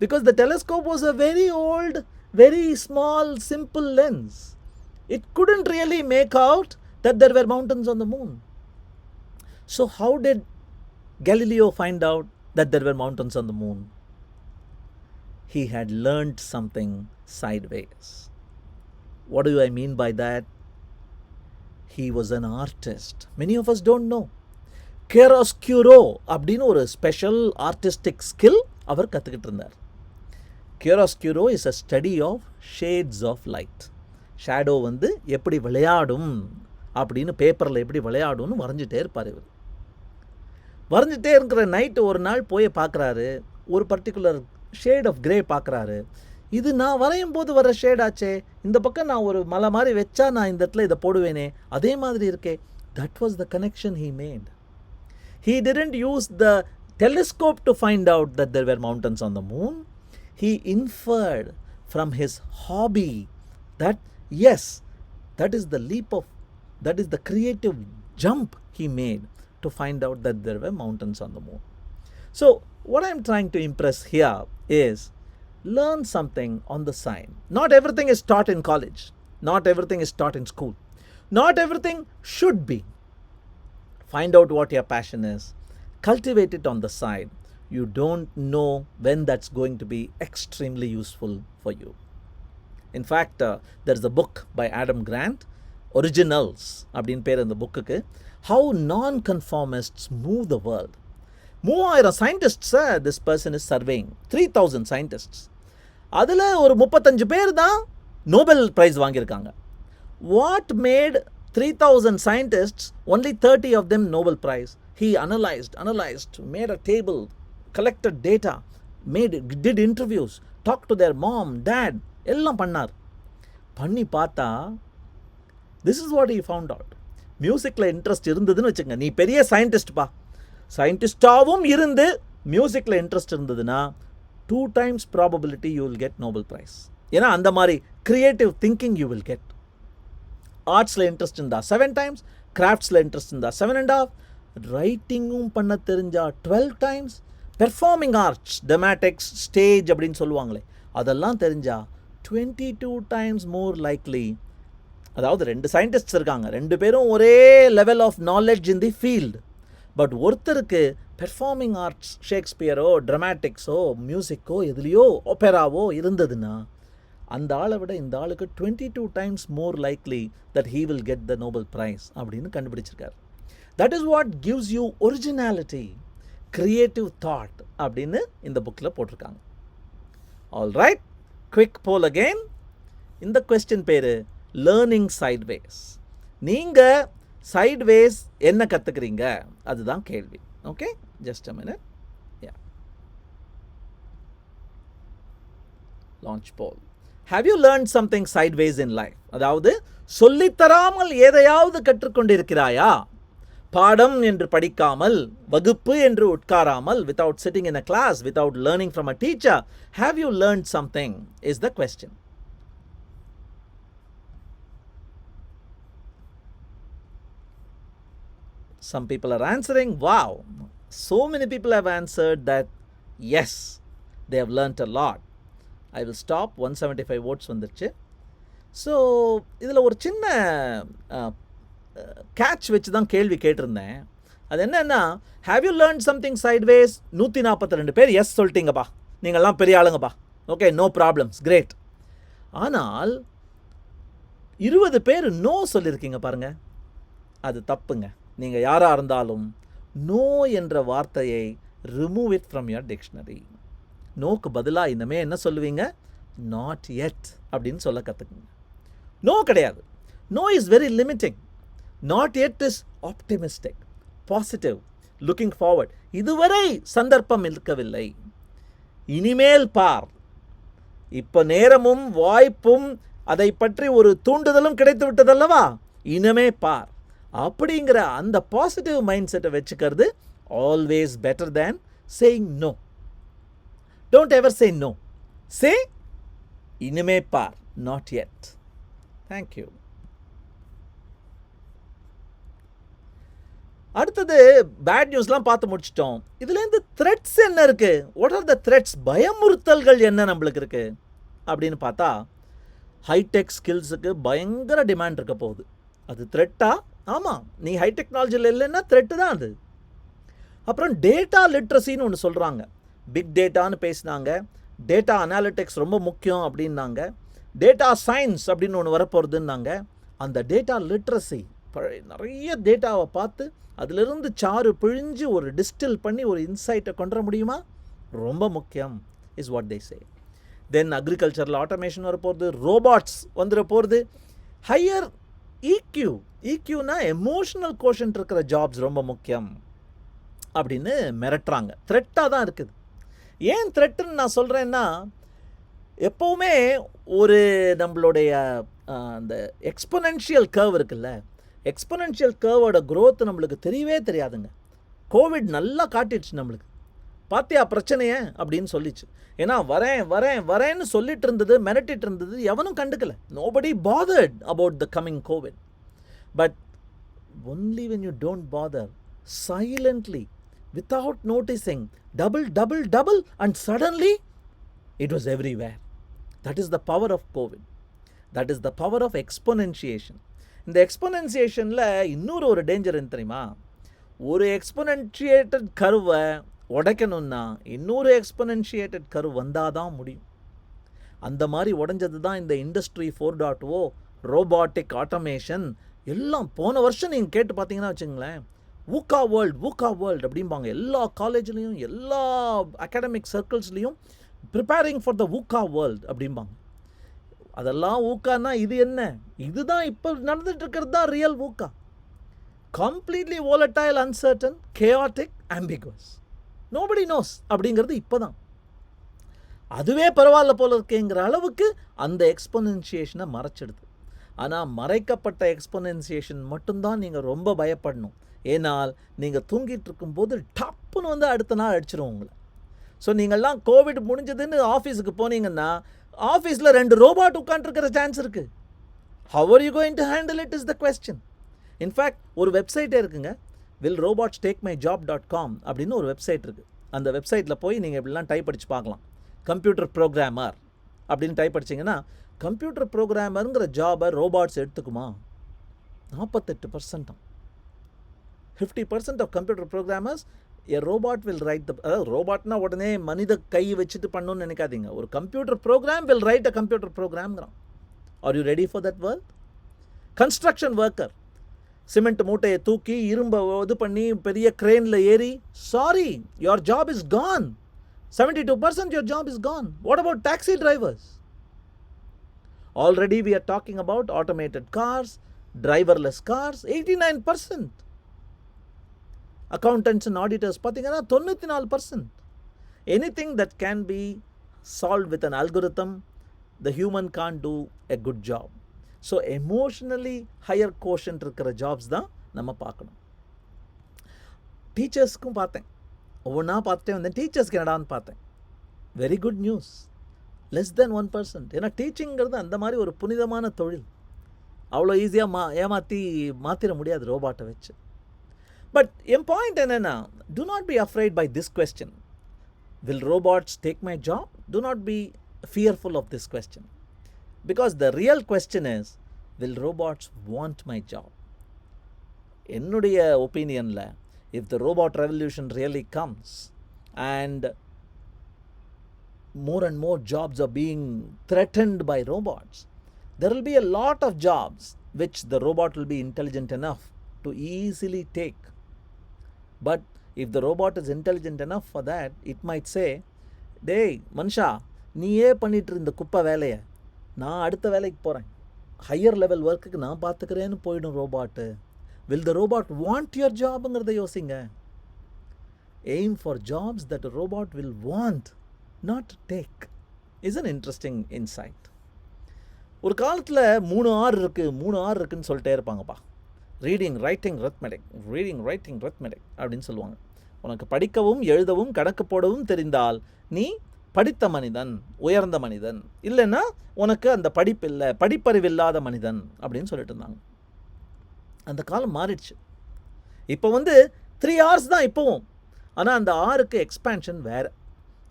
Because the telescope was a very old, very small, simple lens. It couldn't really make out that there were mountains on the moon. So how did Galileo find out that there were mountains on the moon? He had learned something sideways. What do I mean by that? He was an artist. Many of us don't know. Chiaroscuro அப்படின்னு ஒரு special artistic skill அவர் கற்றுக்கிட்டு இருந்தார். Chiaroscuro is a study of shades of light. Shadow எப்படி விளையாடும் அப்படின்னு, பேப்பரில் எப்படி விளையாடும்னு வரைஞ்சிட்டே இருப்பார் இவர். வரைஞ்சிட்டே இருக்கிற நைட்டு ஒரு நாள் போய் பார்க்குறாரு, ஒரு பர்டிகுலர் ஷேட் ஆஃப் கிரே பார்க்குறாரு. இது நான் வரையும் போது வர ஷேட் ஆச்சே, இந்த பக்கம் நான் ஒரு மலை மாதிரி வச்சா நான் இந்த இடத்துல இதை போடுவேனே, அதே மாதிரி இருக்கே. That was the connection he made. He didn't use the telescope to find out that there were mountains on the moon. He inferred from his hobby that yes, that is the leap of, that is the creative jump he made to find out that there were mountains on the moon. So what I'm trying to impress here is learn something on the side. Not everything is taught in college. Not everything is taught in school. Not everything should be. Find out what your passion is. Cultivate it on the side. You don't know when that's going to be extremely useful for you. In fact, there's a book by Adam Grant, Originals அப்படின்னு பேர் அந்த புக்குக்கு. How non-conformists move the world. 3000 scientists this person is surveying. 3000 scientists. அதில் ஒரு 35 பேர் தான் Nobel prize வாங்கியிருக்காங்க. What made 3000 scientists, only 30 of them Nobel Prize? He analyzed, made a table, collected data, did interviews, talked to their mom, dad, எல்லாம் பண்ணார். பண்ணி பார்த்தா this is what he found out. மியூசிக்கில் இன்ட்ரெஸ்ட் இருந்ததுன்னு வச்சுங்க, நீ பெரிய சயின்டிஸ்ட்பா, சயின்டிஸ்டாகவும் இருந்து மியூசிக்கில் இன்ட்ரெஸ்ட் இருந்ததுன்னா 2 times probability you will get Nobel prize. ஏன்னா அந்த மாதிரி creative thinking you will get. ஆர்ட்ஸில் இன்ட்ரெஸ்ட் இருந்தால் 7 times, கிராஃப்ட்ஸில் இன்ட்ரெஸ்ட் இருந்தால் 7.5, ரைட்டிங்கும் பண்ண தெரிஞ்சால் 12 times, பெர்ஃபார்மிங் ஆர்ட்ஸ், டெமேட்டிக்ஸ், ஸ்டேஜ் அப்படின்னு சொல்லுவாங்களே, அதெல்லாம் தெரிஞ்சால் 22 times more likely. அதாவது 2 சயின்டிஸ்ட்ஸ் இருக்காங்க, 2 பேரும் ஒரே level of knowledge in the field. But ஒருத்தருக்கு பெர்ஃபார்மிங் ஆர்ட்ஸ், ஷேக்ஸ்பியரோ, ட்ராமாட்டிக்ஸோ, மியூசிக்கோ, எதுலேயோ, ஒப்பேராவோ இருந்ததுன்னா அந்த ஆளை விட இந்த ஆளுக்கு 22 times more likely that he will get the Nobel Prize அப்படின்னு கண்டுபிடிச்சிருக்காரு. That is what gives you originality, creative thought அப்படின்னு இந்த புக்கில் போட்டிருக்காங்க. All right, quick poll again. இந்த கொஸ்டின் பேர் லேர்னிங் சைட்வேஸ். நீங்கள் சைட்வேஸ் என்ன கற்றுக்குறீங்க அதுதான் கேள்வி. Okay, just a minute. Launch poll. Have you learned something sideways in life? அதாவது சொல்லித்தராமல் எதையாவது கற்றுக்கொண்டிருக்கிறாயா? பாடம் என்று படிக்காமல், வகுப்பு என்று உட்காராமல், without sitting in a class, without learning from a teacher, have you learned something is the question. Some people are answering, wow, so many people have answered that yes, they have learnt a lot. I will stop. 175 votes வந்துருச்சு. So இதில் ஒரு சின்ன catch வச்சு தான் கேள்வி கேட்டிருந்தேன். அது என்னென்னா, have you learn something sideways? 142 பேர் எஸ் சொல்லிட்டீங்கப்பா, நீங்கள்லாம் பெரிய ஆளுங்கப்பா, ஓகே, நோ ப்ராப்ளம்ஸ், கிரேட். ஆனால் 20 பேர் நோ சொல்லியிருக்கீங்க பாருங்கள், அது தப்புங்க. நீங்கள் யாராக இருந்தாலும் நோ என்ற வார்த்தையை remove it from your dictionary. நோக்கு பதிலாக இனிமே என்ன சொல்லுவீங்க? நாட் எட் அப்படின்னு சொல்ல கற்றுக்குங்க. நோ கிடையாது. No is very limiting. Not yet is optimistic, positive, looking forward. இதுவரை சந்தர்ப்பம் இருக்கவில்லை, இனிமேல் பார். இப்போ நேரமும் வாய்ப்பும் அதை பற்றி ஒரு தூண்டுதலும் கிடைத்து விட்டதல்லவா, இனிமே பார் அப்படிங்கிற அந்த பாசிட்டிவ் மைண்ட் செட்டை வச்சுக்கிறது always better than saying no. Don't ever say no. Say, இனிமே பார், not yet. Thank you. அடுத்தது பேட் நியூஸ்லாம் பார்த்து முடிச்சிட்டோம். இதுலேருந்து த்ரெட்ஸ் என்ன இருக்குது? What are the threats? பயமுறுத்தல்கள் என்ன நம்மளுக்கு இருக்குது அப்படின்னு பார்த்தா, ஹைடெக் ஸ்கில்ஸுக்கு பயங்கர டிமாண்ட் இருக்க போகுது. அது த்ரெட்டா? ஆமாம், நீ ஹை டெக்னாலஜியில் இல்லைன்னா த்ரெட்டு தான் அது. அப்புறம் டேட்டா லிட்ரஸின்னு ஒன்று சொல்கிறாங்க. பிக் டேட்டான்னு பேசினாங்க, டேட்டா அனாலிட்டிக்ஸ் ரொம்ப முக்கியம் அப்படின்னாங்க, டேட்டா சயின்ஸ் அப்படின்னு ஒன்று வரப்போகிறதுன்னாங்க. அந்த டேட்டா லிட்ரஸி, நிறைய டேட்டாவை பார்த்து அதிலிருந்து சாறு பிழிஞ்சு ஒரு டிஸ்டில் பண்ணி ஒரு இன்சைட்டை கொண்டு வர முடியுமா? ரொம்ப முக்கியம் is what they say. Then அக்ரிகல்ச்சரில் ஆட்டோமேஷன் வரப்போகிறது, ரோபாட்ஸ் வந்துட போகிறது. ஹையர் EQ, EQனா எமோஷனல் கோஷன்ட் இருக்கிற ஜாப்ஸ் ரொம்ப முக்கியம் அப்படின்னு மிரட்டுறாங்க. த்ரெட்டாக தான் இருக்குது. ஏன் த்ரெட்டுன்னு நான் சொல்கிறேன்னா, எப்போவுமே ஒரு நம்மளுடைய அந்த எக்ஸ்பொனென்ஷியல் கர்வ் இருக்குல்ல, எக்ஸ்பொனென்ஷியல் கர்வோட க்ரோத் நம்மளுக்கு தெரியவே தெரியாதுங்க. கோவிட் நல்லா காட்டிடுச்சு நம்மளுக்கு. பார்த்தியா பிரச்சனையே அப்படின்னு சொல்லிச்சு. ஏன்னா வரேன் வரேன் வரேன்னு சொல்லிட்டு இருந்தது, மிரட்டிட்டு இருந்தது, எவனும் கண்டுக்கல. Nobody bothered about the coming Covid. But only when you don't father, silently, without noticing, double and suddenly it was everywhere. That is the power of COVID. That is the power of exponentiation. இந்த எக்ஸ்பொனன்சியேஷனில் இன்னொரு ஒரு danger என்ன தெரியுமா? ஒரு எக்ஸ்பொனன்ஷியேட்டட் கர்வை உடைக்கணும்னா இன்னொரு எக்ஸ்பொனன்ஷியேட்டட் curve வந்தால் தான் முடியும். அந்த மாதிரி உடைஞ்சது தான் இந்த இண்டஸ்ட்ரி 4.0, ரோபாட்டிக் ஆட்டோமேஷன் எல்லாம். போன வருஷம் நீங்கள் கேட்டு பார்த்தீங்கன்னா வச்சுங்களேன், வூக்கா வேர்ல்டு அப்படிம்பாங்க. எல்லா காலேஜ்லேயும் எல்லா அகாடமிக் சர்க்கிள்ஸ்லேயும் preparing for the VUCA world அப்படிம்பாங்க. அதெல்லாம் வூக்கானா இது என்ன? இதுதான் இப்போ நடந்துட்டு இருக்கிறது தான் real VUCA. Completely volatile, uncertain, chaotic, ambiguous. nobody knows அப்படிங்கிறது இப்போ தான். அதுவே பரவாயில்ல போல இருக்கேங்கிற அளவுக்கு அந்த எக்ஸ்பொனன்சியேஷனை மறைச்சிடுது. ஆனால் மறைக்கப்பட்ட எக்ஸ்பொனன்சியேஷன் மட்டும்தான் நீங்கள் ரொம்ப பயப்படணும். ஏனால் நீங்கள் தூங்கிட்டு இருக்கும்போது டப்புன்னு வந்து அடுத்த நாள் அடிச்சிடும் உங்களை. ஸோ நீங்கள்லாம் கோவிட் முடிஞ்சதுன்னு ஆஃபீஸுக்கு போனீங்கன்னா ஆஃபீஸில் 2 ரோபாட் உட்காந்துருக்கிற சான்ஸ் இருக்குது. How are you going to handle it is the question. In fact ஒரு வெப்சைட்டே இருக்குங்க, willrobotstakemyjob.com அப்படின்னு ஒரு வெப்சைட் இருக்குது. அந்த வெப்சைட்டில் போய் நீங்கள் இப்படிலாம் டைப் அடித்து பார்க்கலாம். கம்ப்யூட்டர் ப்ரோக்ராமர் அப்படின்னு டைப் அடிச்சிங்கன்னா, கம்ப்யூட்டர் ப்ரோக்ராமருங்கிற ஜாபை ரோபாட்ஸ் எடுத்துக்குமா? 48%. 50% of computer programmers A robot will write the, அதாவது ரோபாட்னா உடனே மனித கை வச்சுட்டு பண்ணணும்னு நினைக்காதீங்க. ஒரு computer program will write a computer programங்கிறான். Are you ready for that world? Construction worker cement மூட்டையை தூக்கி இரும்பை இது பண்ணி பெரிய கிரேனில் ஏறி, sorry, your job is gone. 72% your job is gone. What about taxi drivers? Already we are talking about automated cars, driverless cars, 89%. Accountants and auditors பார்த்தீங்கன்னா 94%. Anything that can be solved with an algorithm, the human can't do a good job. So emotionally higher quotient இருக்கிற jobs தான் நம்ம பார்க்கணும். டீச்சர்ஸ்க்கும் பார்த்தேன், ஒவ்வொன்றா பார்த்துட்டே வந்தேன். டீச்சர்ஸ்க்கு என்னடான்னு பார்த்தேன். Very good news, less than 1%. ஏன்னா டீச்சிங்கிறது அந்த மாதிரி ஒரு புனிதமான தொழில். அவ்வளோ ஈஸியாக ஏமாற்றி மாற்றிட முடியாது ரோபாட்டை வச்சு. பட் என் பாயிண்ட் என்னென்னா, do not be afraid by this question. Will robots take my job? Do not be fearful of this question. Because the real question is, will robots want my job? என்னுடைய ஒப்பீனியனில், if the robot revolution really comes and more jobs are being threatened by robots, there will be a lot of jobs which the robot will be intelligent enough to easily take. But if the robot is intelligent enough for that, it might say, டேய் மனுஷா, நீயே பண்ணிட்டு இருந்த குப்பை வேலையை நான் அடுத்த வேலைக்கு போகிறேன், ஹையர் லெவல் ஒர்க்குக்கு நான் பார்த்துக்கிறேன்னு போயிடும் robot. Will the robot want your ஜாப்ங்கிறத யோசிங்க. Aim for jobs that a robot will want, not take. is an interesting insight. ஒரு காலத்தில் 3 R இருக்குன்னு சொல்லிட்டே இருப்பாங்கப்பா. ரீடிங், ரைட்டிங், ரெத்மெடிக், ரீடிங், ரைட்டிங், ரெத்மெடிக் அப்படின்னு சொல்லுவாங்க. உனக்கு படிக்கவும் எழுதவும் கணக்கு போடவும் தெரிந்தால் நீ படித்த மனிதன், உயர்ந்த மனிதன். இல்லைன்னா உனக்கு அந்த படிப்பில்லை, படிப்பறிவில்லாத மனிதன் அப்படின்னு சொல்லிட்டு இருந்தாங்க. அந்த காலம் மாறிடுச்சு. இப்போ 3 hours தான் இப்போவும். ஆனால் அந்த ஆருக்கு எக்ஸ்பேன்ஷன் வேறு.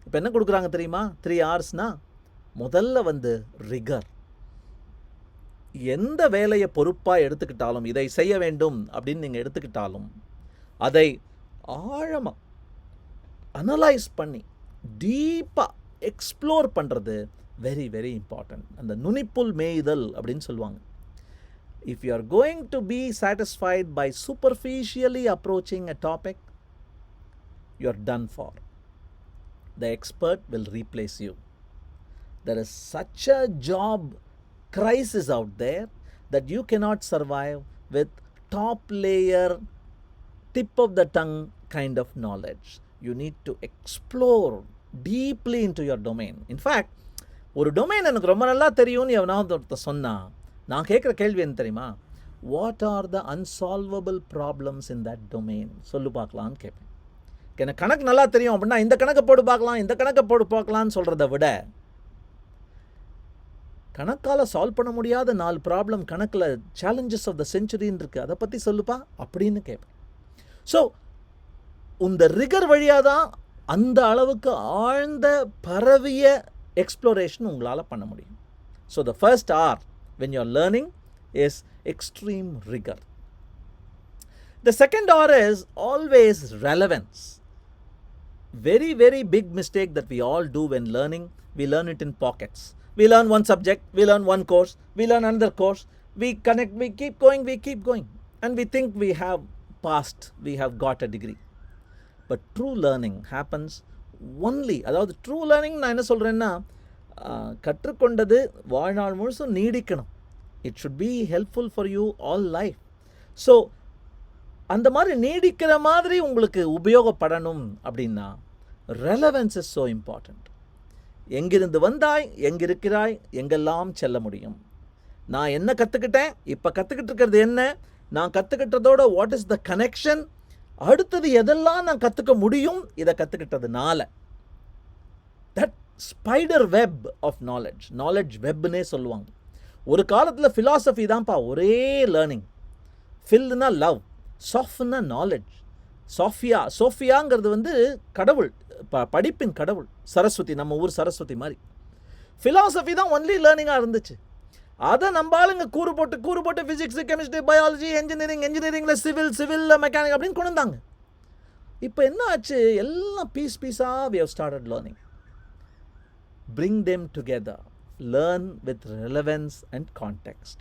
இப்போ என்ன கொடுக்குறாங்க தெரியுமா? 3 hoursனால் முதல்ல ரிகர். எந்த வேலையை பொறுப்பாக எடுத்துக்கிட்டாலும், இதை செய்ய வேண்டும் அப்படின்னு நீங்கள் எடுத்துக்கிட்டாலும், அதை ஆழமாக அனலைஸ் பண்ணி டீப்பாக எக்ஸ்ப்ளோர் பண்ணுறது வெரி வெரி இம்பார்ட்டன்ட். அந்த நுனிப்புல் மேய்தல் அப்படின்னு சொல்லுவாங்க. If you are going to be satisfied by superficially approaching a topic, you are done for. The expert will replace you. There is such a job crisis out there that you cannot survive with top layer, tip of the tongue kind of knowledge. You need to explore deeply into your domain. In fact, ஒரு domain எனக்கு ரொம்ப நல்லா தெரியும்னு எவனாவது ஒருத்தர் சொன்னால், நான் கேட்குற கேள்வி என்ன தெரியுமா? What are the அன்சால்வபிள் problems in that domain சொல்லு பார்க்கலான்னு கேட்பேன். எனக்கு கணக்கு நல்லா தெரியும் அப்படின்னா இந்த கணக்கை போட்டு பார்க்கலாம், இந்த கணக்கை போட்டு பார்க்கலான்னு சொல்கிறத விட, கணக்கால் சால்வ் பண்ண முடியாத 4 ப்ராப்ளம் கணக்கில் சேலஞ்சஸ் ஆஃப் த செஞ்சுரின்னு இருக்குது, அதை பற்றி சொல்லுப்பா அப்படின்னு கேட்பேன். ஸோ இந்த ரிகர் வழியாக தான் அந்த அளவுக்கு ஆழ்ந்த பரவிய எக்ஸ்ப்ளோரேஷன் உங்களால் பண்ண முடியும். So the first R when you are learning is extreme rigor. The second R is always relevance. Very very big mistake that we all do when learning. We learn it in pockets. We learn one subject, we learn one course, we learn another course, we connect, we keep going, and we think we have passed, we have got a degree. But true learning happens only, அதாவது true learning நான் என்ன சொல்கிறேன்னா, கற்றுக்கொண்டது வாழ்நாள் முழுசும் நீடிக்கணும். It should be helpful for you all life. So அந்த மாதிரி நீடிக்கிற மாதிரி உங்களுக்கு உபயோகப்படணும் அப்படின்னா ரெலவன்ஸ் இஸ் ஸோ இம்பார்ட்டண்ட். எங்கிருந்து வந்தாய், எங்கிருக்கிறாய், எங்கெல்லாம் செல்ல முடியும், நான் என்ன கற்றுக்கிட்டேன், இப்போ கற்றுக்கிட்டு இருக்கிறது என்ன, நான் கற்றுக்கிட்டதோட வாட் இஸ் த கனெக்ஷன், அடுத்தது எதெல்லாம் நான் கற்றுக்க முடியும் இதை கற்றுக்கிட்டதுனால. That spider web of knowledge, knowledge வெப்னே சொல்லுவாங்க. ஒரு காலத்தில் ஃபிலாசபி தான்ப்பா ஒரே லேர்னிங். ஃபில்னா லவ், சாஃப்ட்னா நாலேஜ். சோஃபியாங்கிறது கடவுள், படிப்பின் கடவுள், சரஸ்வதி, நம்ம ஊர் சரஸ்வதி மாதிரி. ஃபிலாசபி தான் ஒன்லி லேர்னிங்காக இருந்துச்சு. அதை நம்ம ஆளுங்க கூறு போட்டு ஃபிசிக்ஸ், கெமிஸ்ட்ரி, பயாலஜி, இன்ஜினியரிங்கில் சிவில் மெக்கானிக் அப்படின்னு கொண்டு வந்தாங்க. இப்போ என்ன ஆச்சு, எல்லாம் பீஸாக we have started learning. Bring them together, learn with relevance and context.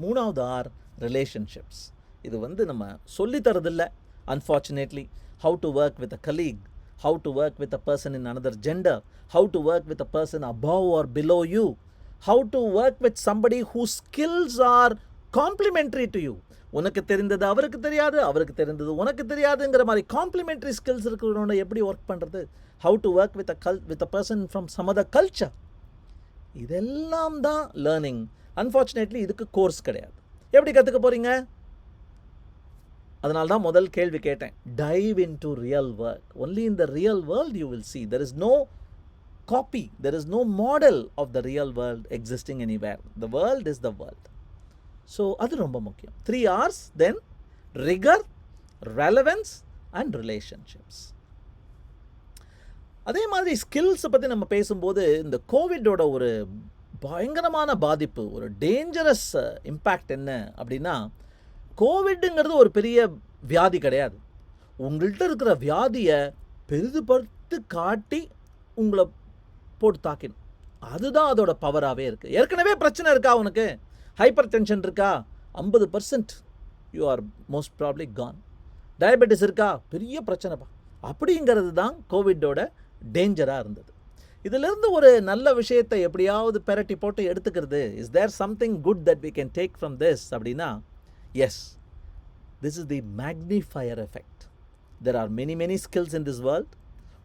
மூணாவது ஆர் ரிலேஷன்ஷிப்ஸ். இது வந்து நம்ம சொல்லி தரதில்ல unfortunately. How to work with a colleague, how to work with a person in another gender, how to work with a person above or below you, how to work with somebody whose skills are complementary to you. உனக்கு தெரிந்தது அவருக்கு தெரியாது, அவருக்கு தெரிந்தது உனக்கு தெரியாதுங்கிற மாதிரி complimentary skills இருக்கிறவனோட எப்படி work பண்ணுறது, how to work with a person from some other culture. இதெல்லாம் தான் லேர்னிங். அன்ஃபார்ச்சுனேட்லி இதுக்கு கோர்ஸ் கிடையாது. எப்படி கற்றுக்க போகிறீங்க? அதனால தான் முதல் கேள்வி கேட்டேன். Dive into real work. Only in the real world you will see. There is no copy, there is no model of the real world existing anywhere. The world is the world. So அது ரொம்ப முக்கியம். 3 R's, then rigor, relevance and relationships. அதே மாதிரி ஸ்கில்ஸை பற்றி நம்ம பேசும்போது இந்த கோவிடோட ஒரு பயங்கரமான பாதிப்பு, ஒரு டேஞ்சரஸ் இம்பேக்ட் என்ன அப்படின்னா, கோவிடுங்கிறது ஒரு பெரிய வியாதி கிடையாது. உங்கள்கிட்ட இருக்கிற வியாதியை பெரிதுபடுத்தி காட்டி உங்களை போட்டு தாக்கிடும். அதுதான் அதோட பவராகவே இருக்குது. ஏற்கனவே பிரச்சனை இருக்கா, உனக்கு ஹைப்பர் டென்ஷன் இருக்கா, 50% you are most probably gone. Diabetes இருக்கா, பெரிய பிரச்சனைப்பா. அப்படிங்கிறது தான் கோவிடோட டேஞ்சராக இருந்தது. இதிலிருந்து ஒரு நல்ல விஷயத்தை எப்படியாவது பெரட்டி போட்டு எடுத்துக்கிறது. Is there something good that we can take from this அப்படின்னா, yes, this is the magnifier effect. There are many skills in this world.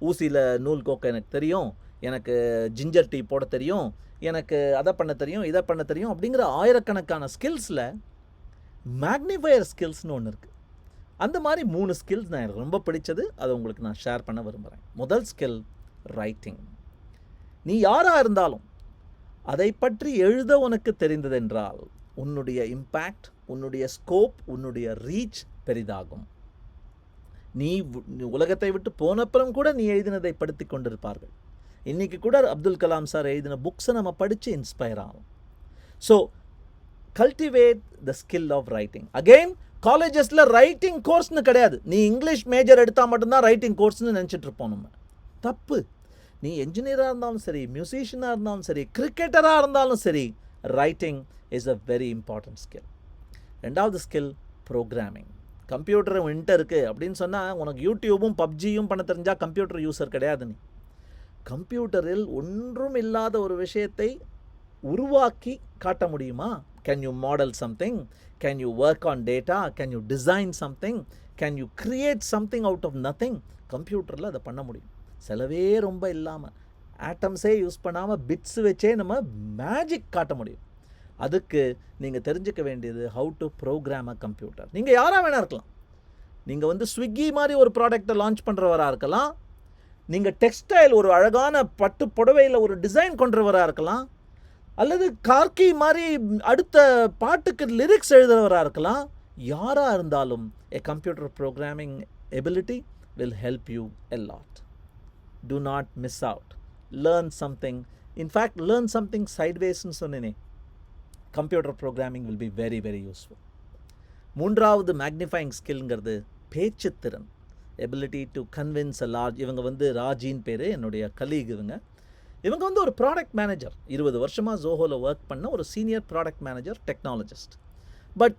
ஊசியில் நூல் கோக்க எனக்கு தெரியும், எனக்கு ஜிஞ்சர் டீ போட தெரியும், எனக்கு அதை பண்ண தெரியும், இதை பண்ண தெரியும் அப்படிங்கிற ஆயிரக்கணக்கான ஸ்கில்ஸில் மேக்னிஃபயர் ஸ்கில்ஸ்னு ஒன்று இருக்குது. அந்த மாதிரி 3 ஸ்கில்ஸ் நான் எனக்கு ரொம்ப பிடிச்சது, அதை உங்களுக்கு நான் ஷேர் பண்ண விரும்புகிறேன். முதல் ஸ்கில் ரைட்டிங். நீ யாராக இருந்தாலும் அதை பற்றி எழுத உனக்கு தெரிந்ததென்றால் உன்னுடைய இம்பேக்ட், உன்னுடைய ஸ்கோப், உன்னுடைய ரீச் பெரிதாகும். நீ உலகத்தை விட்டு போனப்புறம் கூட நீ எழுதினதை படித்து கொண்டிருப்பார்கள். இன்றைக்கி கூட அப்துல் கலாம் சார் எழுதின புக்ஸை நம்ம படித்து இன்ஸ்பயர் ஆகும். So cultivate the skill of writing. Again, காலேஜஸில் ரைட்டிங் கோர்ஸ்னு கிடையாது. நீ இங்கிலீஷ் மேஜர் எடுத்தால் மட்டும்தான் ரைட்டிங் கோர்ஸ்னு நினச்சிட்டு இருப்போம் நம்ம. தப்பு. நீ என்ஜினியராக இருந்தாலும் சரி, மியூசிஷியனாக இருந்தாலும் சரி, கிரிக்கெட்டராக இருந்தாலும் சரி, writing is a very important skill. ரெண்டாவது ஸ்கில் ப்ரோக்ராமிங். கம்ப்யூட்டர் உன்கிட்ட இருக்குது அப்படின்னு சொன்னால் உனக்கு யூடியூபும் பப்ஜியும் பண்ண தெரிஞ்சால் கம்ப்யூட்டர் யூஸர் கிடையாது. நீ கம்ப்யூட்டரில் ஒன்றும் இல்லாத ஒரு விஷயத்தை உருவாக்கி காட்ட முடியுமா? Can you model something? Can you work on data? Can you design something? Can you create something out of nothing? கம்ப்யூட்டரில் அதை பண்ண முடியும். செலவே ரொம்ப இல்லாமல், ஆட்டம்ஸே யூஸ் பண்ணாமல், பிட்ஸ் வச்சே நம்ம மேஜிக் காட்ட முடியும். அதுக்கு நீங்கள் தெரிஞ்சுக்க வேண்டியது how to program a computer. நீங்கள் யாராக வேணா இருக்கலாம். நீங்கள் வந்து ஸ்விக்கி மாதிரி ஒரு ப்ராடக்டை லான்ச் பண்ணுறவராக இருக்கலாம், நீங்கள் டெக்ஸ்டைல் ஒரு அழகான பட்டு புடவையில் ஒரு டிசைன் கொண்டுறவராக இருக்கலாம், அல்லது கார்கி மாதிரி அடுத்த பாட்டுக்கு லிரிக்ஸ் எழுதுறவராக இருக்கலாம். யாராக இருந்தாலும் a computer programming ability will help you a lot. Do not miss out. Learn something. In fact, learn something sideways ன்னு சொன்னேனே. Computer programming will be very useful. மூன்றாவது மேக்னிஃபைங் ஸ்கில்ங்கிறது பேச்சுத்திறன். Ability to convince a large. இவங்க வந்து ராஜின்னு பேர், என்னுடைய colleague. இவங்க வந்து ஒரு ப்ராடக்ட் மேனேஜர். 20 வருஷமாக ஜோஹோவில் ஒர்க் பண்ண ஒரு senior product manager, technologist. But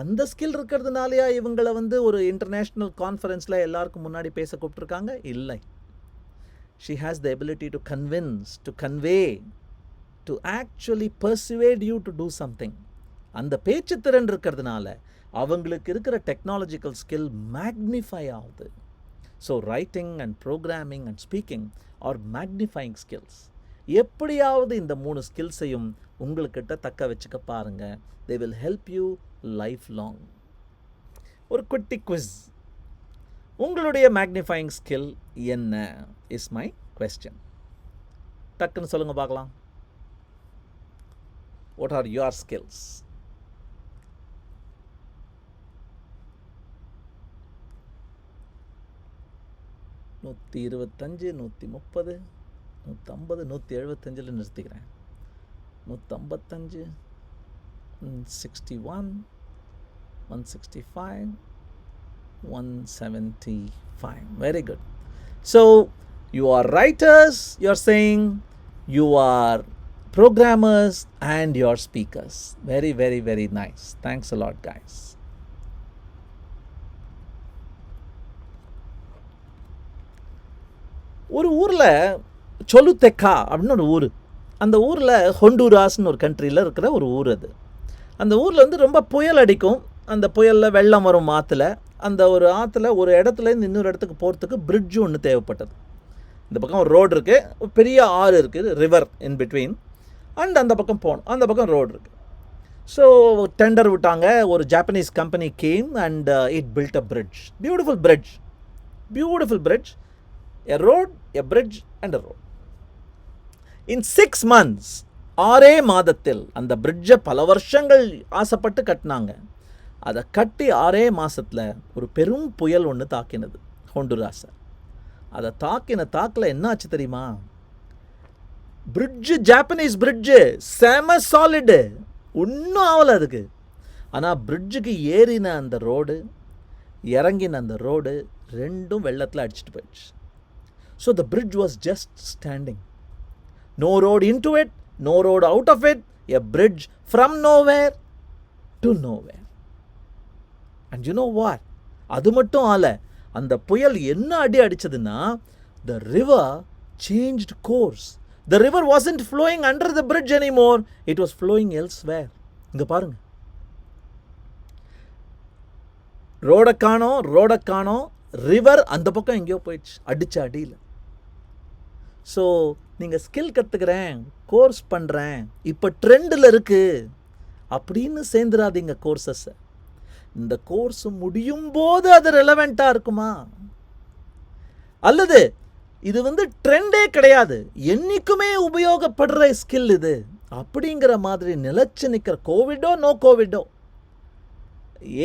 அந்த ஸ்கில் இருக்கிறதுனாலையா இவங்களை வந்து ஒரு இன்டர்நேஷ்னல் கான்ஃபரன்ஸில் எல்லாருக்கும் முன்னாடி பேச கூப்பிட்ருக்காங்க? இல்லை. She has the ability to convince, to convey, to actually persuade you to do something. அந்த பேச்சு திறன் இருக்கிறதுனால அவங்களுக்கு இருக்கிற டெக்னாலஜிக்கல் ஸ்கில் மேக்னிஃபை ஆகுது. So writing and programming and speaking are magnifying skills. எப்படியாவது இந்த 3 ஸ்கில்ஸையும் உங்கள்கிட்ட தக்க வச்சுக்க பாருங்கள். They will help you life long. ஒரு குட்டி குவிஸ். உங்களுடைய மேக்னிஃபைங் ஸ்கில் என்ன இஸ் மை கொஸ்டின். டக்குன்னு சொல்லுங்கள் பார்க்கலாம். What are your skills? நூற்றி 25, 130, 150, 175 நிறுத்திக்கிறேன். 155, 161, 165, 175. Very good. So you are writers, you are saying, you are programmers, and you are speakers. Very, very, very nice. Thanks a lot, guys. ஒரு ஊரில் சொலுத்தெக்கா அப்படின்னு ஒரு ஊர். அந்த ஊரில் ஹொண்டூராஸ்னு ஒரு கண்ட்ரியில் இருக்கிற ஒரு ஊர் அது. அந்த ஊரில் வந்து ரொம்ப புயல் அடிக்கும். அந்த புயலில் வெள்ளம் வரும் ஆற்றுல. அந்த ஒரு ஆற்றுல ஒரு இடத்துலேருந்து இன்னொரு இடத்துக்கு போகிறதுக்கு பிரிட்ஜு ஒன்று தேவைப்பட்டது. இந்த பக்கம் ஒரு ரோடு இருக்குது, பெரிய ஆறு இருக்குது, ரிவர் இன் பிட்வீன். அண்ட் அந்த பக்கம் போகணும், அந்த பக்கம் ரோடு இருக்குது. ஸோ டெண்டர் விட்டாங்க. ஒரு Japanese company came and it built a bridge. Beautiful bridge, beautiful bridge. A road, a bridge and a road. In 6 months, 6 மாதத்தில் அந்த பிரிட்ஜை பல வருஷங்கள் ஆசைப்பட்டு கட்டினாங்க. அதை கட்டி 6 மாதத்தில் ஒரு பெரும் புயல் ஒன்று தாக்கினது ஹொண்டுராஸை. அதை தாக்கின தாக்கில் என்னாச்சு தெரியுமா? பிரிட்ஜு, ஜாப்பனீஸ் பிரிட்ஜு செம சாலிடு, ஒன்றும் ஆகலை அதுக்கு. ஆனால் பிரிட்ஜுக்கு ஏறின அந்த ரோடு, இறங்கின அந்த ரோடு ரெண்டும் வெள்ளத்தில் அடிச்சிட்டு போயிடுச்சு. So the bridge was just standing. No road into it, no road out of it, a bridge from nowhere to nowhere. And you know what? அது மட்டும் ஆல, அந்த புயல் என்ன அடி அடிச்சதுன்னா, the river changed course. The river wasn't flowing under the bridge anymore, it was flowing elsewhere. இங்க பாருங்க, ரோட காணோம், ரிவர் அந்த பக்கம் எங்கேயோ போயிடுச்சு அடிச்ச அடியில். ஸோ நீங்கள் ஸ்கில் கற்றுக்கிறேன், கோர்ஸ் பண்ணுறேன், இப்போ ட்ரெண்டில் இருக்குது அப்படின்னு சேர்ந்துடாதீங்க கோர்ஸஸை. இந்த கோர்ஸ் முடியும் போது அது ரெலவெண்ட்டாக இருக்குமா? அல்லது இது வந்து ட்ரெண்டே கிடையாது, என்றைக்குமே உபயோகப்படுற ஸ்கில் இது அப்படிங்கிற மாதிரி நிலச்சி நிற்கிற, கோவிடோ நோ கோவிடோ,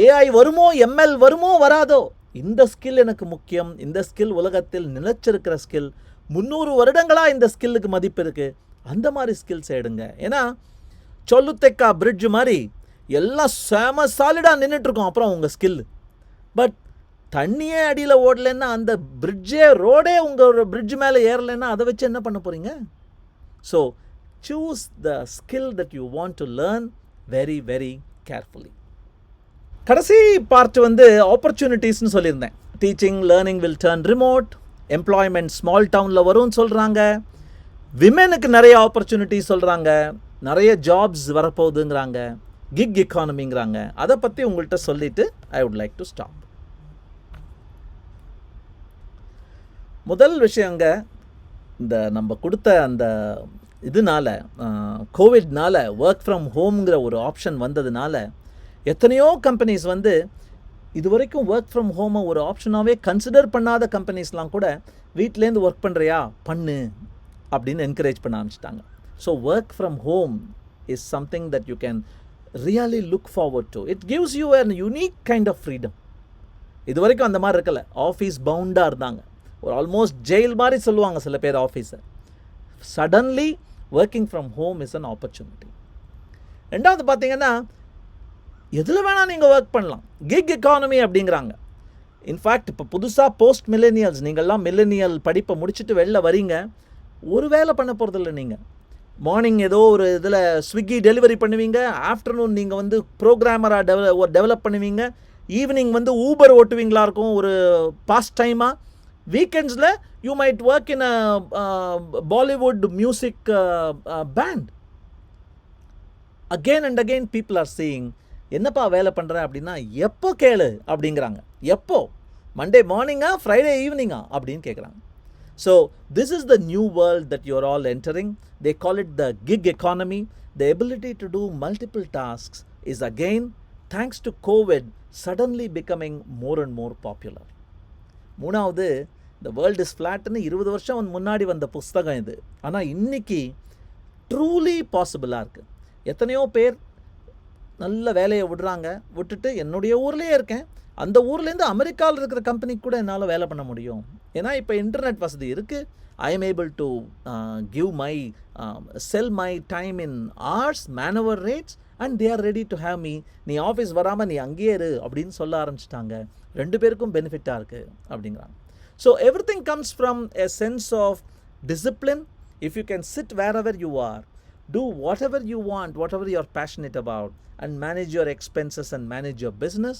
ஏஐ வருமோ எம்எல் வருமோ வராதோ, இந்த ஸ்கில் எனக்கு முக்கியம், இந்த ஸ்கில் உலகத்தில் நிலச்சிருக்கிற ஸ்கில், 300 வருடங்களாக இந்த ஸ்கில்லுக்கு மதிப்பு இருக்குது, அந்த மாதிரி ஸ்கில்ஸ் எடுங்க. ஏன்னா சொலுத்தெக்கா பிரிட்ஜ் மாதிரி எல்லாம் செம சாலிடாக நின்றுட்டுருக்கோம். அப்புறம் உங்கள் ஸ்கில் பட் தண்ணியே அடியில் ஓடலைன்னா, அந்த பிரிட்ஜே ரோடே உங்கள் பிரிட்ஜ் மேலே ஏறலைன்னா அதை வச்சு என்ன பண்ண போகிறீங்க? So choose the skill that you want to learn very very carefully. கடைசி பார்ட் வந்து ஆப்பர்ச்சுனிட்டிஸ்னு சொல்லியிருந்தேன். Teaching, learning will turn remote, employment small டவுனில் வரும்னு சொல்கிறாங்க, விமெனுக்கு நிறைய ஆப்பர்ச்சுனிட்டிஸ் சொல்கிறாங்க, நிறைய ஜாப்ஸ் வரப்போகுதுங்கிறாங்க, கிக் எக்கானமிங்கிறாங்க. அதை பற்றி உங்கள்கிட்ட சொல்லிவிட்டு I would like to stop. முதல் விஷயங்க, இந்த நம்ம கொடுத்த அந்த இதனால, கோவிட்னால ஒர்க் ஃப்ரம் ஹோம்ங்கிற ஒரு ஆப்ஷன் வந்ததுனால எத்தனையோ கம்பெனிஸ் வந்து இது வரைக்கும் ஒர்க் ஃப்ரம் ஹோமை ஒரு ஆப்ஷனாகவே கன்சிடர் பண்ணாத கம்பெனிஸ்லாம் கூட வீட்டிலேருந்து ஒர்க் பண்ணுறியா பண்ணு அப்படின்னு என்கரேஜ் பண்ண ஆரம்பிச்சிட்டாங்க. So work from home is something that you can really look forward to. It gives you an unique kind of freedom. இது வரைக்கும் அந்த மாதிரி இருக்கல, ஆஃபீஸ் பவுண்டாக இருந்தாங்க, ஒரு ஆல்மோஸ்ட் ஜெயில் மாதிரி சொல்லுவாங்க சில பேர் ஆஃபீஸை. Suddenly working from home is an opportunity. ரெண்டாவது பார்த்தீங்கன்னா, எதில் வேணால் நீங்கள் ஒர்க் பண்ணலாம், கிக் எக்கானமி அப்படிங்கிறாங்க. இன்ஃபேக்ட் இப்போ புதுசாக போஸ்ட் மில்லேனியல்ஸ், நீங்கள்லாம் மில்லேனியல் படிப்பை முடிச்சுட்டு வெளில வரீங்க, ஒரு வேலை பண்ண போகிறதில்ல. நீங்கள் மார்னிங் ஏதோ ஒரு இதில் ஸ்விக்கி டெலிவரி பண்ணுவீங்க, ஆஃப்டர்நூன் நீங்கள் வந்து ப்ரோக்ராமராக டெவலப் பண்ணுவீங்க, ஈவினிங் வந்து ஊபர் ஓட்டுவீங்களா இருக்கும் ஒரு பாஸ்ட் டைமாக. வீக்கெண்ட்ஸில் you might work in a Bollywood music band. Again and again people are seeing, என்னப்பா வேலை பண்ணுறேன் அப்படின்னா, எப்போ கேளு அப்படிங்கிறாங்க. எப்போ? மண்டே மார்னிங்கா, ஃப்ரைடே ஈவினிங்கா அப்படின்னு கேட்குறாங்க. So this is the new world that you are all entering. They call it the gig economy. The ability to do multiple tasks is again, thanks to COVID, suddenly becoming more and more popular. மூணாவது, the world is ஃப்ளாட்னு 20 வருஷம் முன்னாடி வந்த புஸ்தகம் இது. ஆனால் இன்றைக்கி truly பாசிபிளாக இருக்குது. எத்தனையோ பேர் நல்ல வேலையை விட்டுட்டு என்னுடைய ஊர்லேயே இருக்கேன், அந்த ஊர்லேருந்து அமெரிக்காவில் இருக்கிற கம்பெனிக்கு கூட என்னால் வேலை பண்ண முடியும். ஏன்னா இப்போ இன்டர்நெட் வசதி இருக்குது. I am able to sell my time in hours, man hour rates, and they are ready to have me. நீ ஆஃபீஸ் வராமல் நீ அங்கேயே இரு அப்படின்னு சொல்ல ஆரம்பிச்சிட்டாங்க. 2 பேருக்கும் பெனிஃபிட்டாக இருக்குது அப்படிங்கிறாங்க. So everything comes from a sense of discipline. If you can sit wherever you are, do whatever you want, whatever you are passionate about, and manage your expenses and manage your business.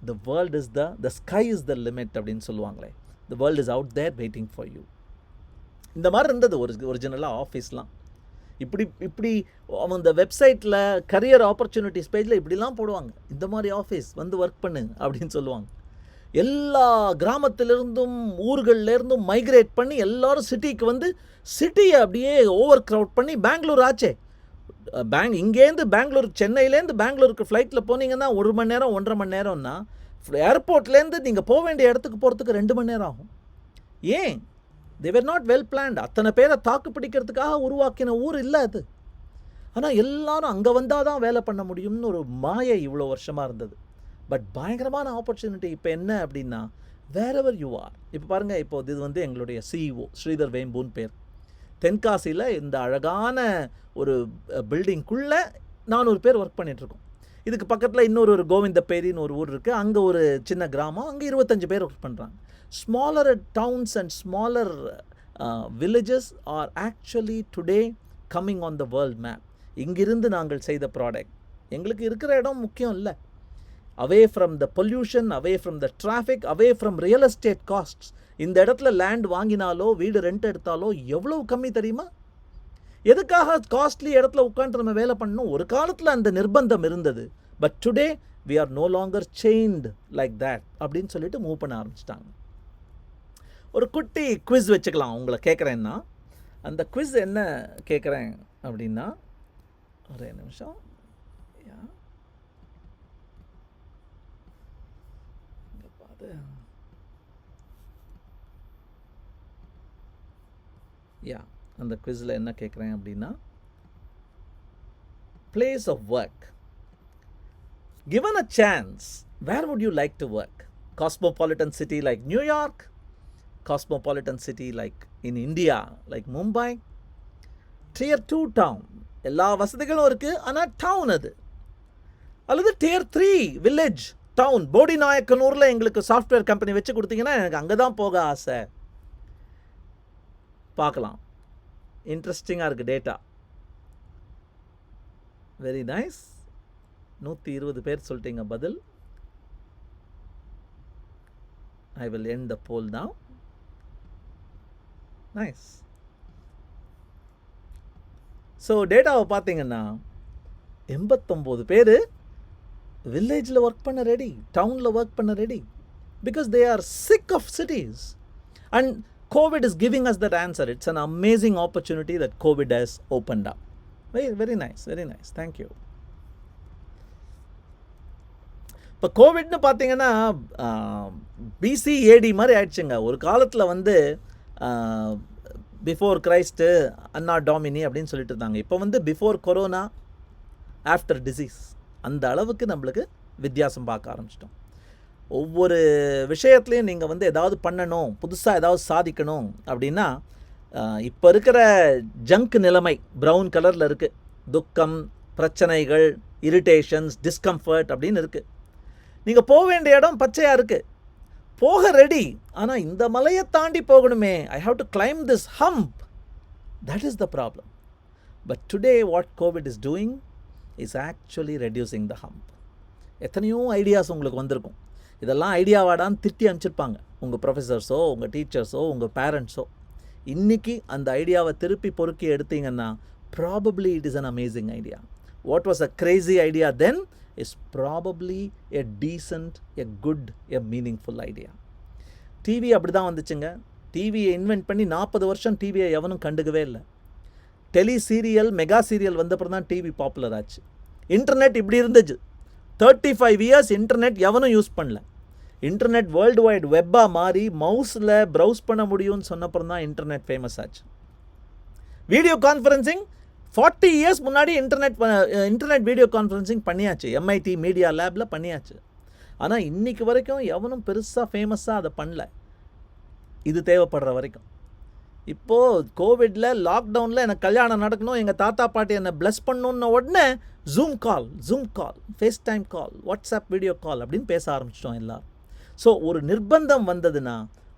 The world is the sky is the limit அப்படின்னு சொல்லுவாங்களே. The world is out there waiting for you. இந்த மாதிரி இருந்தது ஒரிஜினலாக ஆஃபீஸ்லாம். இப்படி அவங்க இந்த வெப்சைட்டில் கரியர் ஆப்பர்ச்சுனிட்டிஸ் பேஜில் இப்படிலாம் போடுவாங்க, இந்த மாதிரி ஆஃபீஸ் வந்து ஒர்க் பண்ணு அப்படின்னு சொல்லுவாங்க. எல்லா கிராமத்திலிருந்தும் ஊர்கள்லேருந்தும் மைக்ரேட் பண்ணி எல்லாரும் சிட்டிக்கு வந்து சிட்டியை அப்படியே ஓவர் க்ரௌட் பண்ணி பெங்களூர் ஆச்சே. இங்கேருந்து பெங்களூர், சென்னையிலேருந்து பெங்களூருக்கு ஃப்ளைட்டில் போனீங்கன்னா 1 மணி நேரம் 1.5 மணி நேரம்னா, ஏர்போர்ட்லேருந்து நீங்கள் போக வேண்டிய இடத்துக்கு போகிறதுக்கு 2 மணி நேரம் ஆகும். ஏன்? they were not well planned. அத்தனை பேரை தாக்கு பிடிக்கிறதுக்காக உருவாக்கின ஊர் இல்லை அது. ஆனால் எல்லாரும் அங்கே வந்தால் தான் வேலை பண்ண முடியும்னு ஒரு மாயை இவ்வளோ வருஷமாக இருந்தது. பட் பயங்கரமான ஆப்பர்ச்சுனிட்டி இப்போ என்ன அப்படின்னா, வேறெவர் யூ ஆர். இப்போ பாருங்கள், இப்போ இது வந்து எங்களுடைய சிஇஓ ஸ்ரீதர் வேம்பூன் பேர். தென்காசியில் இந்த அழகான ஒரு பில்டிங்குள்ளே 400 பேர் ஒர்க் பண்ணிகிட்ருக்கோம். இதுக்கு பக்கத்தில் இன்னொரு கோவிந்தப்பேரின்னு ஒரு ஊர் இருக்குது, அங்கே ஒரு சின்ன கிராமம், அங்கே 25 பேர் ஒர்க் பண்ணுறாங்க. Smaller towns and smaller villages are actually today coming on the world map. இங்கிருந்து நாங்கள் செய்த ப்ராடக்ட், எங்களுக்கு இருக்கிற இடம் முக்கியம் இல்லை. away from the pollution, away from the traffic, away from real estate costs. இந்த இடத்துல லேண்ட் வாங்கினாலோ வீடு ரெண்ட் எடுத்தாலோ எவ்வளோ கம்மி தெரியுமா? எதுக்காக காஸ்ட்லி இடத்துல உட்காந்து நம்ம வேலை பண்ணணும்? ஒரு காலத்தில் அந்த நிர்பந்தம் இருந்தது. But today we are no longer chained like that அப்படின்னு சொல்லிட்டு மூவ் பண்ண ஆரம்பிச்சிட்டாங்க. ஒரு குட்டி குவிஸ் வச்சுக்கலாம் உங்களை கேட்குறேன்னா. அந்த குவிஸ் என்ன கேட்குறேன் அப்படின்னா, ஒரே நிமிஷம். அந்த குவிஸில் என்ன கேட்குறேன் அப்படின்னா, place of work. given a chance, where would you like to work? Cosmopolitan city like New York, cosmopolitan city like in India like Mumbai, tier 2 town, எல்லா வசதிகளும் இருக்குது ஆனால் டவுன் அது, அல்லது tier 3 village டவுன். போடி நாயக்கனூரில் எங்களுக்கு சாஃப்ட்வேர் கம்பெனி வச்சு கொடுத்தீங்கன்னா எனக்கு அங்கே தான் போக ஆசை. பார்க்கலாம், இன்ட்ரெஸ்டிங்காக இருக்குது டேட்டா. Very nice. 120 பேர் சொல்லிட்டீங்க பதில். I will end the poll now. Nice. So டேட்டாவை பார்த்தீங்கன்னா 89 பேர் வில்லேஜில் ஒர்க் பண்ண ரெடி, டவுனில் ஒர்க் பண்ண ready, because they are sick of cities. And COVID is giving us that answer. It's an amazing opportunity that COVID has opened up. Very, very nice, very nice. Thank you. இப்போ கோவிட்னு பார்த்தீங்கன்னா BCAD மாதிரி ஆயிடுச்சுங்க. ஒரு காலத்தில் வந்து before Christ, அன்னா டாமினி அப்படின்னு சொல்லிட்டு இருந்தாங்க. இப்போ வந்து பிஃபோர் கொரோனா, ஆஃப்டர் டிசீஸ். அந்த அளவுக்கு நம்மளுக்கு வித்தியாசம் பார்க்க ஆரம்பிச்சிட்டோம். ஒவ்வொரு விஷயத்துலையும் நீங்கள் வந்து ஏதாவது பண்ணணும், புதுசாக ஏதாவது சாதிக்கணும் அப்படின்னா, இப்போ இருக்கிற ஜங்க் நிலைமை ப்ரௌன் கலரில் இருக்குது. துக்கம், பிரச்சனைகள், இரிட்டேஷன்ஸ், டிஸ்கம்ஃபர்ட் அப்படின்னு இருக்குது. நீங்கள் போக வேண்டிய இடம் பச்சையாக இருக்குது, போக ரெடி. ஆனால் இந்த மலையை தாண்டி போகணுமே, I have to claim this hump. That is the problem. But today what Covid is doing is actually reducing the hump. எத்தனையோ ஐடியாஸ் உங்களுக்கு வந்திருக்கும். இதெல்லாம் ஐடியாவாடான்னு திட்டி அனுப்பிச்சிருப்பாங்க உங்கள் ப்ரொஃபஸர்ஸோ, உங்கள் டீச்சர்ஸோ, உங்கள் பேரண்ட்ஸோ. இன்றைக்கி அந்த ஐடியாவை திருப்பி பொறுக்கி எடுத்தீங்கன்னா probably it is an amazing idea. What was a crazy idea then is probably a decent, a good, a meaningful idea. TV அப்படி தான் வந்துச்சுங்க. டிவியை இன்வென்ட் பண்ணி 40 வருஷம் டிவியை எவனும் கண்டுக்கவே இல்லை. டெலி சீரியல், மெகா சீரியல் வந்தப்பறம் தான் டிவி பாப்புலர் ஆச்சு. இன்டர்நெட் இப்படி இருந்துச்சு. 35 இயர்ஸ் இன்டர்நெட் எவனும் யூஸ் பண்ணல. இன்டர்நெட் வேர்ல்டு வைட் வெப்பாக மாறி மவுஸில் ப்ரௌஸ் பண்ண முடியும்னு சொன்னப்பறம் தான் இன்டர்நெட் ஃபேமஸ் ஆச்சு. வீடியோ கான்ஃபரன்சிங் 40 இயர்ஸ் முன்னாடி இன்டர்நெட் வீடியோ கான்ஃபரன்சிங் பண்ணியாச்சு. MIT மீடியா லேபில் பண்ணியாச்சு. ஆனால் இன்றைக்கி வரைக்கும் எவனும் பெருசாக ஃபேமஸாக அதை பண்ணல. இது தேவைப்படுற வரைக்கும். இப்போது கோவிடில் லாக்டவுனில் எனக்கு கல்யாணம் நடக்கணும், எங்கள் தாத்தா பாட்டி என்னை ப்ளஸ் பண்ணணுன்ன உடனே Zoom call, FaceTime call, WhatsApp video call அப்படின்னு பேச ஆரம்பிச்சிட்டோம் எல்லோரும். ஸோ ஒரு நிர்பந்தம் வந்ததுன்னா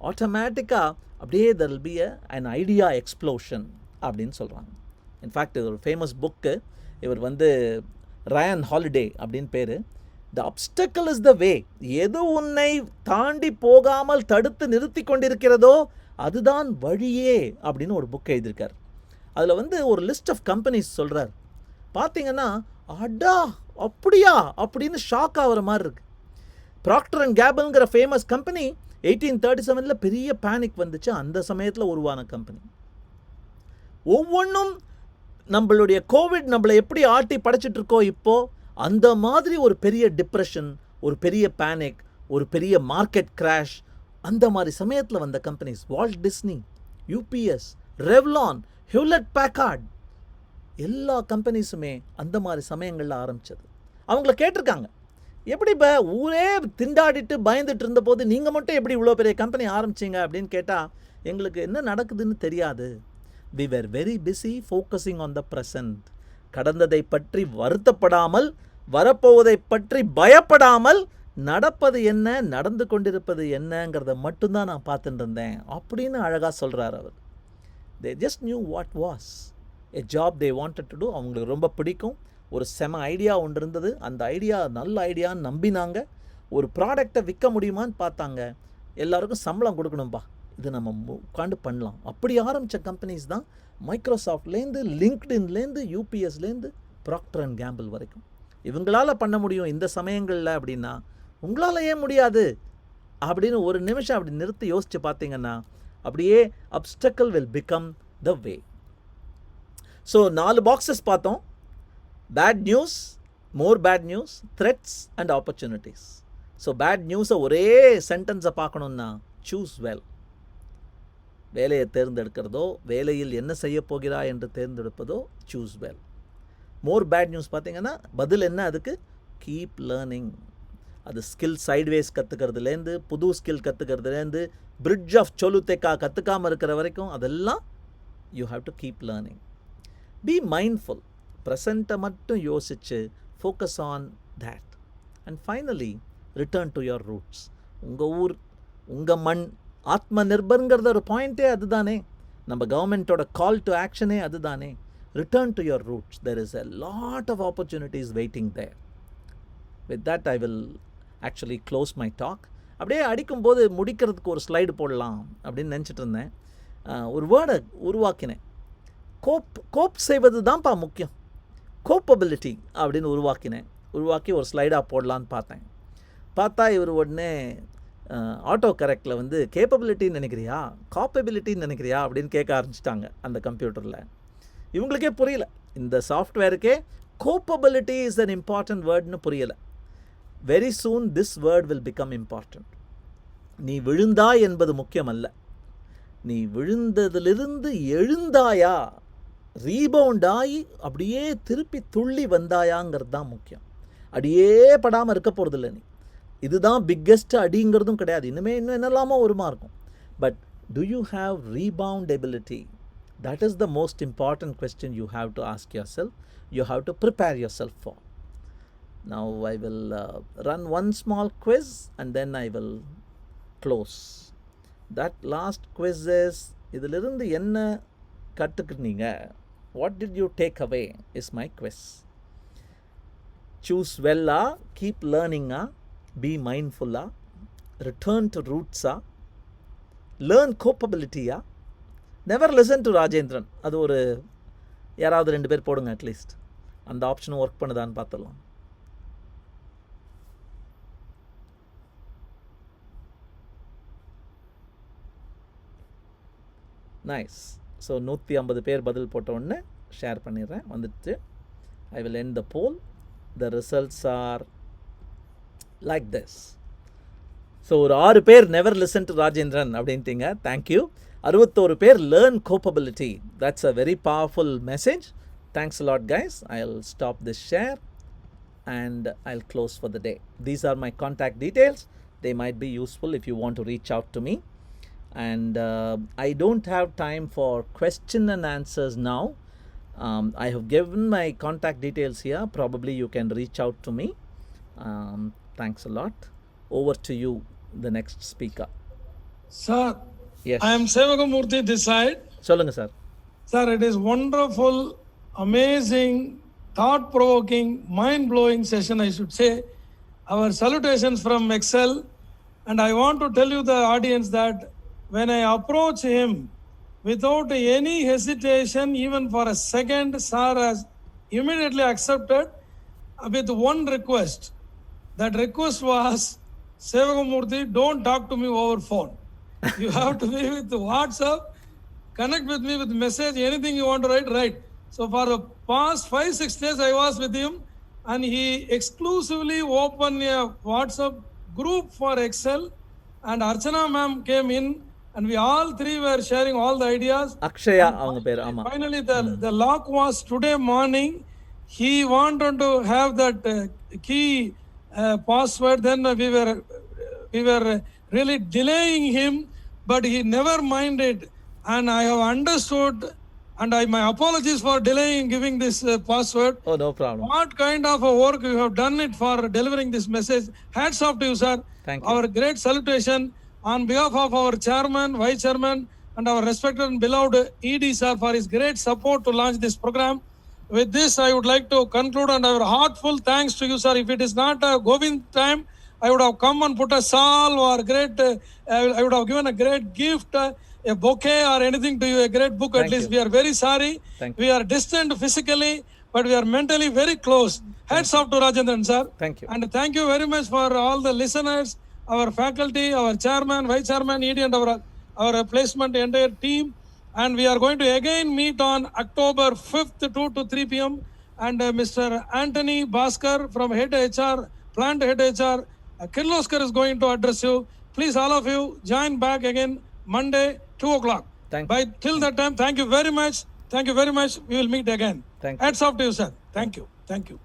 ஆட்டோமேட்டிக்காக அப்படியே there will be an idea explosion அப்படின்னு சொல்கிறாங்க. இன்ஃபேக்ட் இது ஒரு ஃபேமஸ் புக்கு. இவர் வந்து ரயன் ஹாலிடே அப்படின்னு பேர். த அப்டக்கிள் இஸ் த வே. எது உன்னை தாண்டி போகாமல் தடுத்து நிறுத்தி கொண்டிருக்கிறதோ அதுதான் வழியே அப்படின்னு ஒரு புக் எழுதியிருக்கார். அதில் வந்து ஒரு லிஸ்ட் ஆஃப் கம்பெனிஸ் சொல்கிறார். பார்த்தீங்கன்னா அடா அப்படியா அப்படின்னு ஷாக் ஆகிற மாதிரி இருக்குது. ப்ராக்டர் அண்ட் கேபிள்ங்கிற ஃபேமஸ் கம்பெனி 1837 பெரிய பேனிக் வந்துச்சு. அந்த சமயத்தில் உருவான கம்பெனி. ஒவ்வொன்றும் நம்மளுடைய கோவிட் நம்மளை எப்படி ஆட்டி படைச்சிட்ருக்கோ இப்போது அந்த மாதிரி ஒரு பெரிய டிப்ரெஷன், ஒரு பெரிய பேனிக், ஒரு பெரிய மார்க்கெட் கிராஷ், அந்த மாதிரி சமயத்தில் வந்த companies Walt Disney, UPS, Revlon, Hewlett Packard, எல்லா கம்பெனிஸுமே அந்த மாதிரி சமயங்களில் ஆரம்பித்தது. அவங்கள கேட்டிருக்காங்க, எப்படி இப்போ ஊரே திண்டாடிட்டு பயந்துட்டு இருந்தபோது நீங்கள் மட்டும் எப்படி இவ்வளோ பெரிய கம்பெனி ஆரம்பிச்சிங்க அப்படின்னு கேட்டால் எங்களுக்கு என்ன நடக்குதுன்னு தெரியாது. we were very busy focusing on the present. கடந்ததை பற்றி வருத்தப்படாமல், வரப்போவதை பற்றி பயப்படாமல், நடப்பது என்ன, நடந்து கொண்டிருப்பது என்னங்கிறத மட்டும்தான் நான் பார்த்துட்டு இருந்தேன் அப்படின்னு அழகாக சொல்கிறார் அவர். they just knew what was a job they wanted to do. அவங்களுக்கு ரொம்ப பிடிக்கும். ஒரு செம ஐடியா ஒன்று இருந்தது. அந்த ஐடியா நல்ல ஐடியான்னு நம்பினாங்க. ஒரு ப்ராடக்டை விற்க முடியுமான்னு பார்த்தாங்க. எல்லாருக்கும் சம்பளம் கொடுக்கணும்பா, இது நம்ம உட்காந்து பண்ணலாம். அப்படி ஆரம்பித்த கம்பெனிஸ் தான் மைக்ரோசாஃப்ட்லேருந்து, லிங்க்டின்லேருந்து, யூபிஎஸ்லேருந்து, ப்ராக்டர் அண்ட் கேம்பிள் வரைக்கும். இவங்களால் பண்ண முடியும் இந்த சமயங்களில் அப்படின்னா உங்களால் ஏன் முடியாது அப்படின்னு ஒரு நிமிஷம் அப்படி நிறுத்தி யோசித்து பார்த்தீங்கன்னா அப்படியே obstacle will become the way. So 4 boxes பார்த்தோம். Bad news, more bad news, threats and opportunities. So bad நியூஸை ஒரே சென்டென்ஸை பார்க்கணுன்னா சூஸ் வெல். வேலையை தேர்ந்தெடுக்கிறதோ, வேலையில் என்ன செய்ய போகிறா என்று தேர்ந்தெடுப்பதோ choose well. More bad news பார்த்தீங்கன்னா பதில் என்ன அதுக்கு? Keep learning. அது ஸ்கில் சைட்வேஸ் கற்றுக்கிறதுலேருந்து, புது ஸ்கில் கற்றுக்கிறதுலேருந்து, பிரிட்ஜ் ஆஃப் சொலுத்தேக்கா கற்றுக்காமல் இருக்கிற வரைக்கும் அதெல்லாம் you have to keep learning. Be mindful. ப்ரெசண்ட்டை மட்டும் யோசிச்சு focus on that. And finally return to your roots. உங்கள் ஊர், உங்கள் மண், ஆத்ம நிர்பர்ங்கிறத ஒரு பாயிண்ட்டே அதுதானே. நம்ம கவர்மெண்ட்டோட கால் டு ஆக்ஷனே அதுதானே. Return to your roots. There is a lot of opportunities waiting there. With that I will actually close my talk. அப்படியே அடிக்கும்போது முடிக்கிறதுக்கு ஒரு ஸ்லைடு போடலாம் அப்படின்னு நினச்சிட்டு இருந்தேன். ஒரு வேர்டை உருவாக்கினேன். கோப் செய்வது தான்ப்பா முக்கியம், கோப்பபிலிட்டி அப்படின்னு உருவாக்கி ஒரு ஸ்லைடாக போடலான்னு பார்த்தா இவர் உடனே ஆட்டோ கரெக்டில் வந்து கேப்பபிலிட்டின்னு நினைக்கிறியா, காப்பபிலிட்டின்னு நினைக்கிறியா அப்படின்னு கேட்க ஆரம்பிச்சிட்டாங்க அந்த கம்ப்யூட்டரில். இவங்களுக்கே புரியல, இந்த சாஃப்ட்வேருக்கே கோப்பபிலிட்டி இஸ் an important வேர்ட்னு புரியலை. Very soon this word will become important. நீ விழுந்தாய் என்பது முக்கியமல்ல, நீ விழுந்ததிலிருந்து எழுந்தாயா, ரீபவுண்ட் ஆகி அப்படியே திருப்பி துள்ளி வந்தாயாங்கிறது தான் முக்கியம். அடியே படாமல் இருக்க போகிறதில்ல நீ. இதுதான் பிக்கெஸ்ட் அடிங்கிறதும் கிடையாது. இன்னும் என்னெல்லாமோ வருமா இருக்கும். But to you have rebound ability? That is the most important question you have to ask your self. You have to prepare your self for. Now I will run one small quiz and then I will close. That last quiz is, இதிலிருந்து என்ன கற்றுக்கிட்டீங்க? What did you take away is my quiz. Choose well, keep learning, be mindful, return to roots, learn capability, never listen to Rajendran. அது ஒரு யாராவது 2 பேர் போடுங்க at least. அந்த ஆப்ஷனும் work பண்ணுதான்னு பார்த்துடலாம். நைஸ். ஸோ 150 பேர் பதில் போட்ட உடனே ஷேர் பண்ணிடுறேன். வந்துட்டு I will end the poll. The results are like this. So ஒரு 6 பேர் நெவர் லிசன் டு ராஜேந்திரன் அப்படின்ட்டீங்க. தேங்க்யூ. 61 பேர் learn capability. That's a very powerful message. Thanks a lot guys. I'll stop this share and I'll close for the day. These are my contact details. They might be useful if you want to reach out to me. And I don't have time for question and answers now. I have given my contact details here. Probably you can reach out to me. Thanks a lot. Over to you, the next speaker. Sir, Yes. I am Sevagamurthy this side. சொல்லுங்க sir. Sir, it is wonderful, amazing, thought-provoking, mind-blowing session, I should say. Our salutations from Excel. And I want to tell you the audience that when I approach him without any hesitation, even for a second, sir has immediately accepted with one request. That request was, Sevagamurthy, don't talk to me over phone. You have to be with WhatsApp, connect with me with message, anything you want to write. So for the past 5-6 days, I was with him, and he exclusively opened a WhatsApp group for Excel, and Archana ma'am came in, and we all three were sharing all the ideas. Akshaya அவங்க பேர். ஆமா. Finally, the lock was today morning. He wanted to have that key password. Then we were really delaying him, but he never minded. And I have understood, and my apologies for delaying giving this password. Oh, no problem. What kind of a work you have done it for delivering this message. Hats off to you, sir. Thank you. Our great salutation on behalf of our chairman, vice chairman, and our respected and beloved ED, sir, for his great support to launch this program. With this, I would like to conclude, and our heartful thanks to you, sir. If it is not a Govind time, I would have come and put a shawl or great, I would have given a great gift, a bouquet or anything to you, a great book. Thank At least you. we are very sorry. Thank We are distant physically, but we are mentally very close. Hats off to Rajendran, sir. Thank you. And thank you very much for all the listeners, our faculty, our chairman, vice chairman, ED, and our placement entire team. And we are going to again meet on October 5th, 2 to 3 p.m. And Mr. Anthony Bhaskar from Head HR, Plant Head HR, Kirloskar is going to address you. Please, all of you, join back again Monday, 2 o'clock. Thank By till that time, thank you very much. Thank you very much. We will meet again. Thank you. Hats off to you, sir. Thank you. Thank you.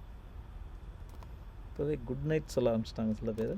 இப்போவே good night சொல்ல ஆரம்பிச்சிட்டாங்க சில பேர்.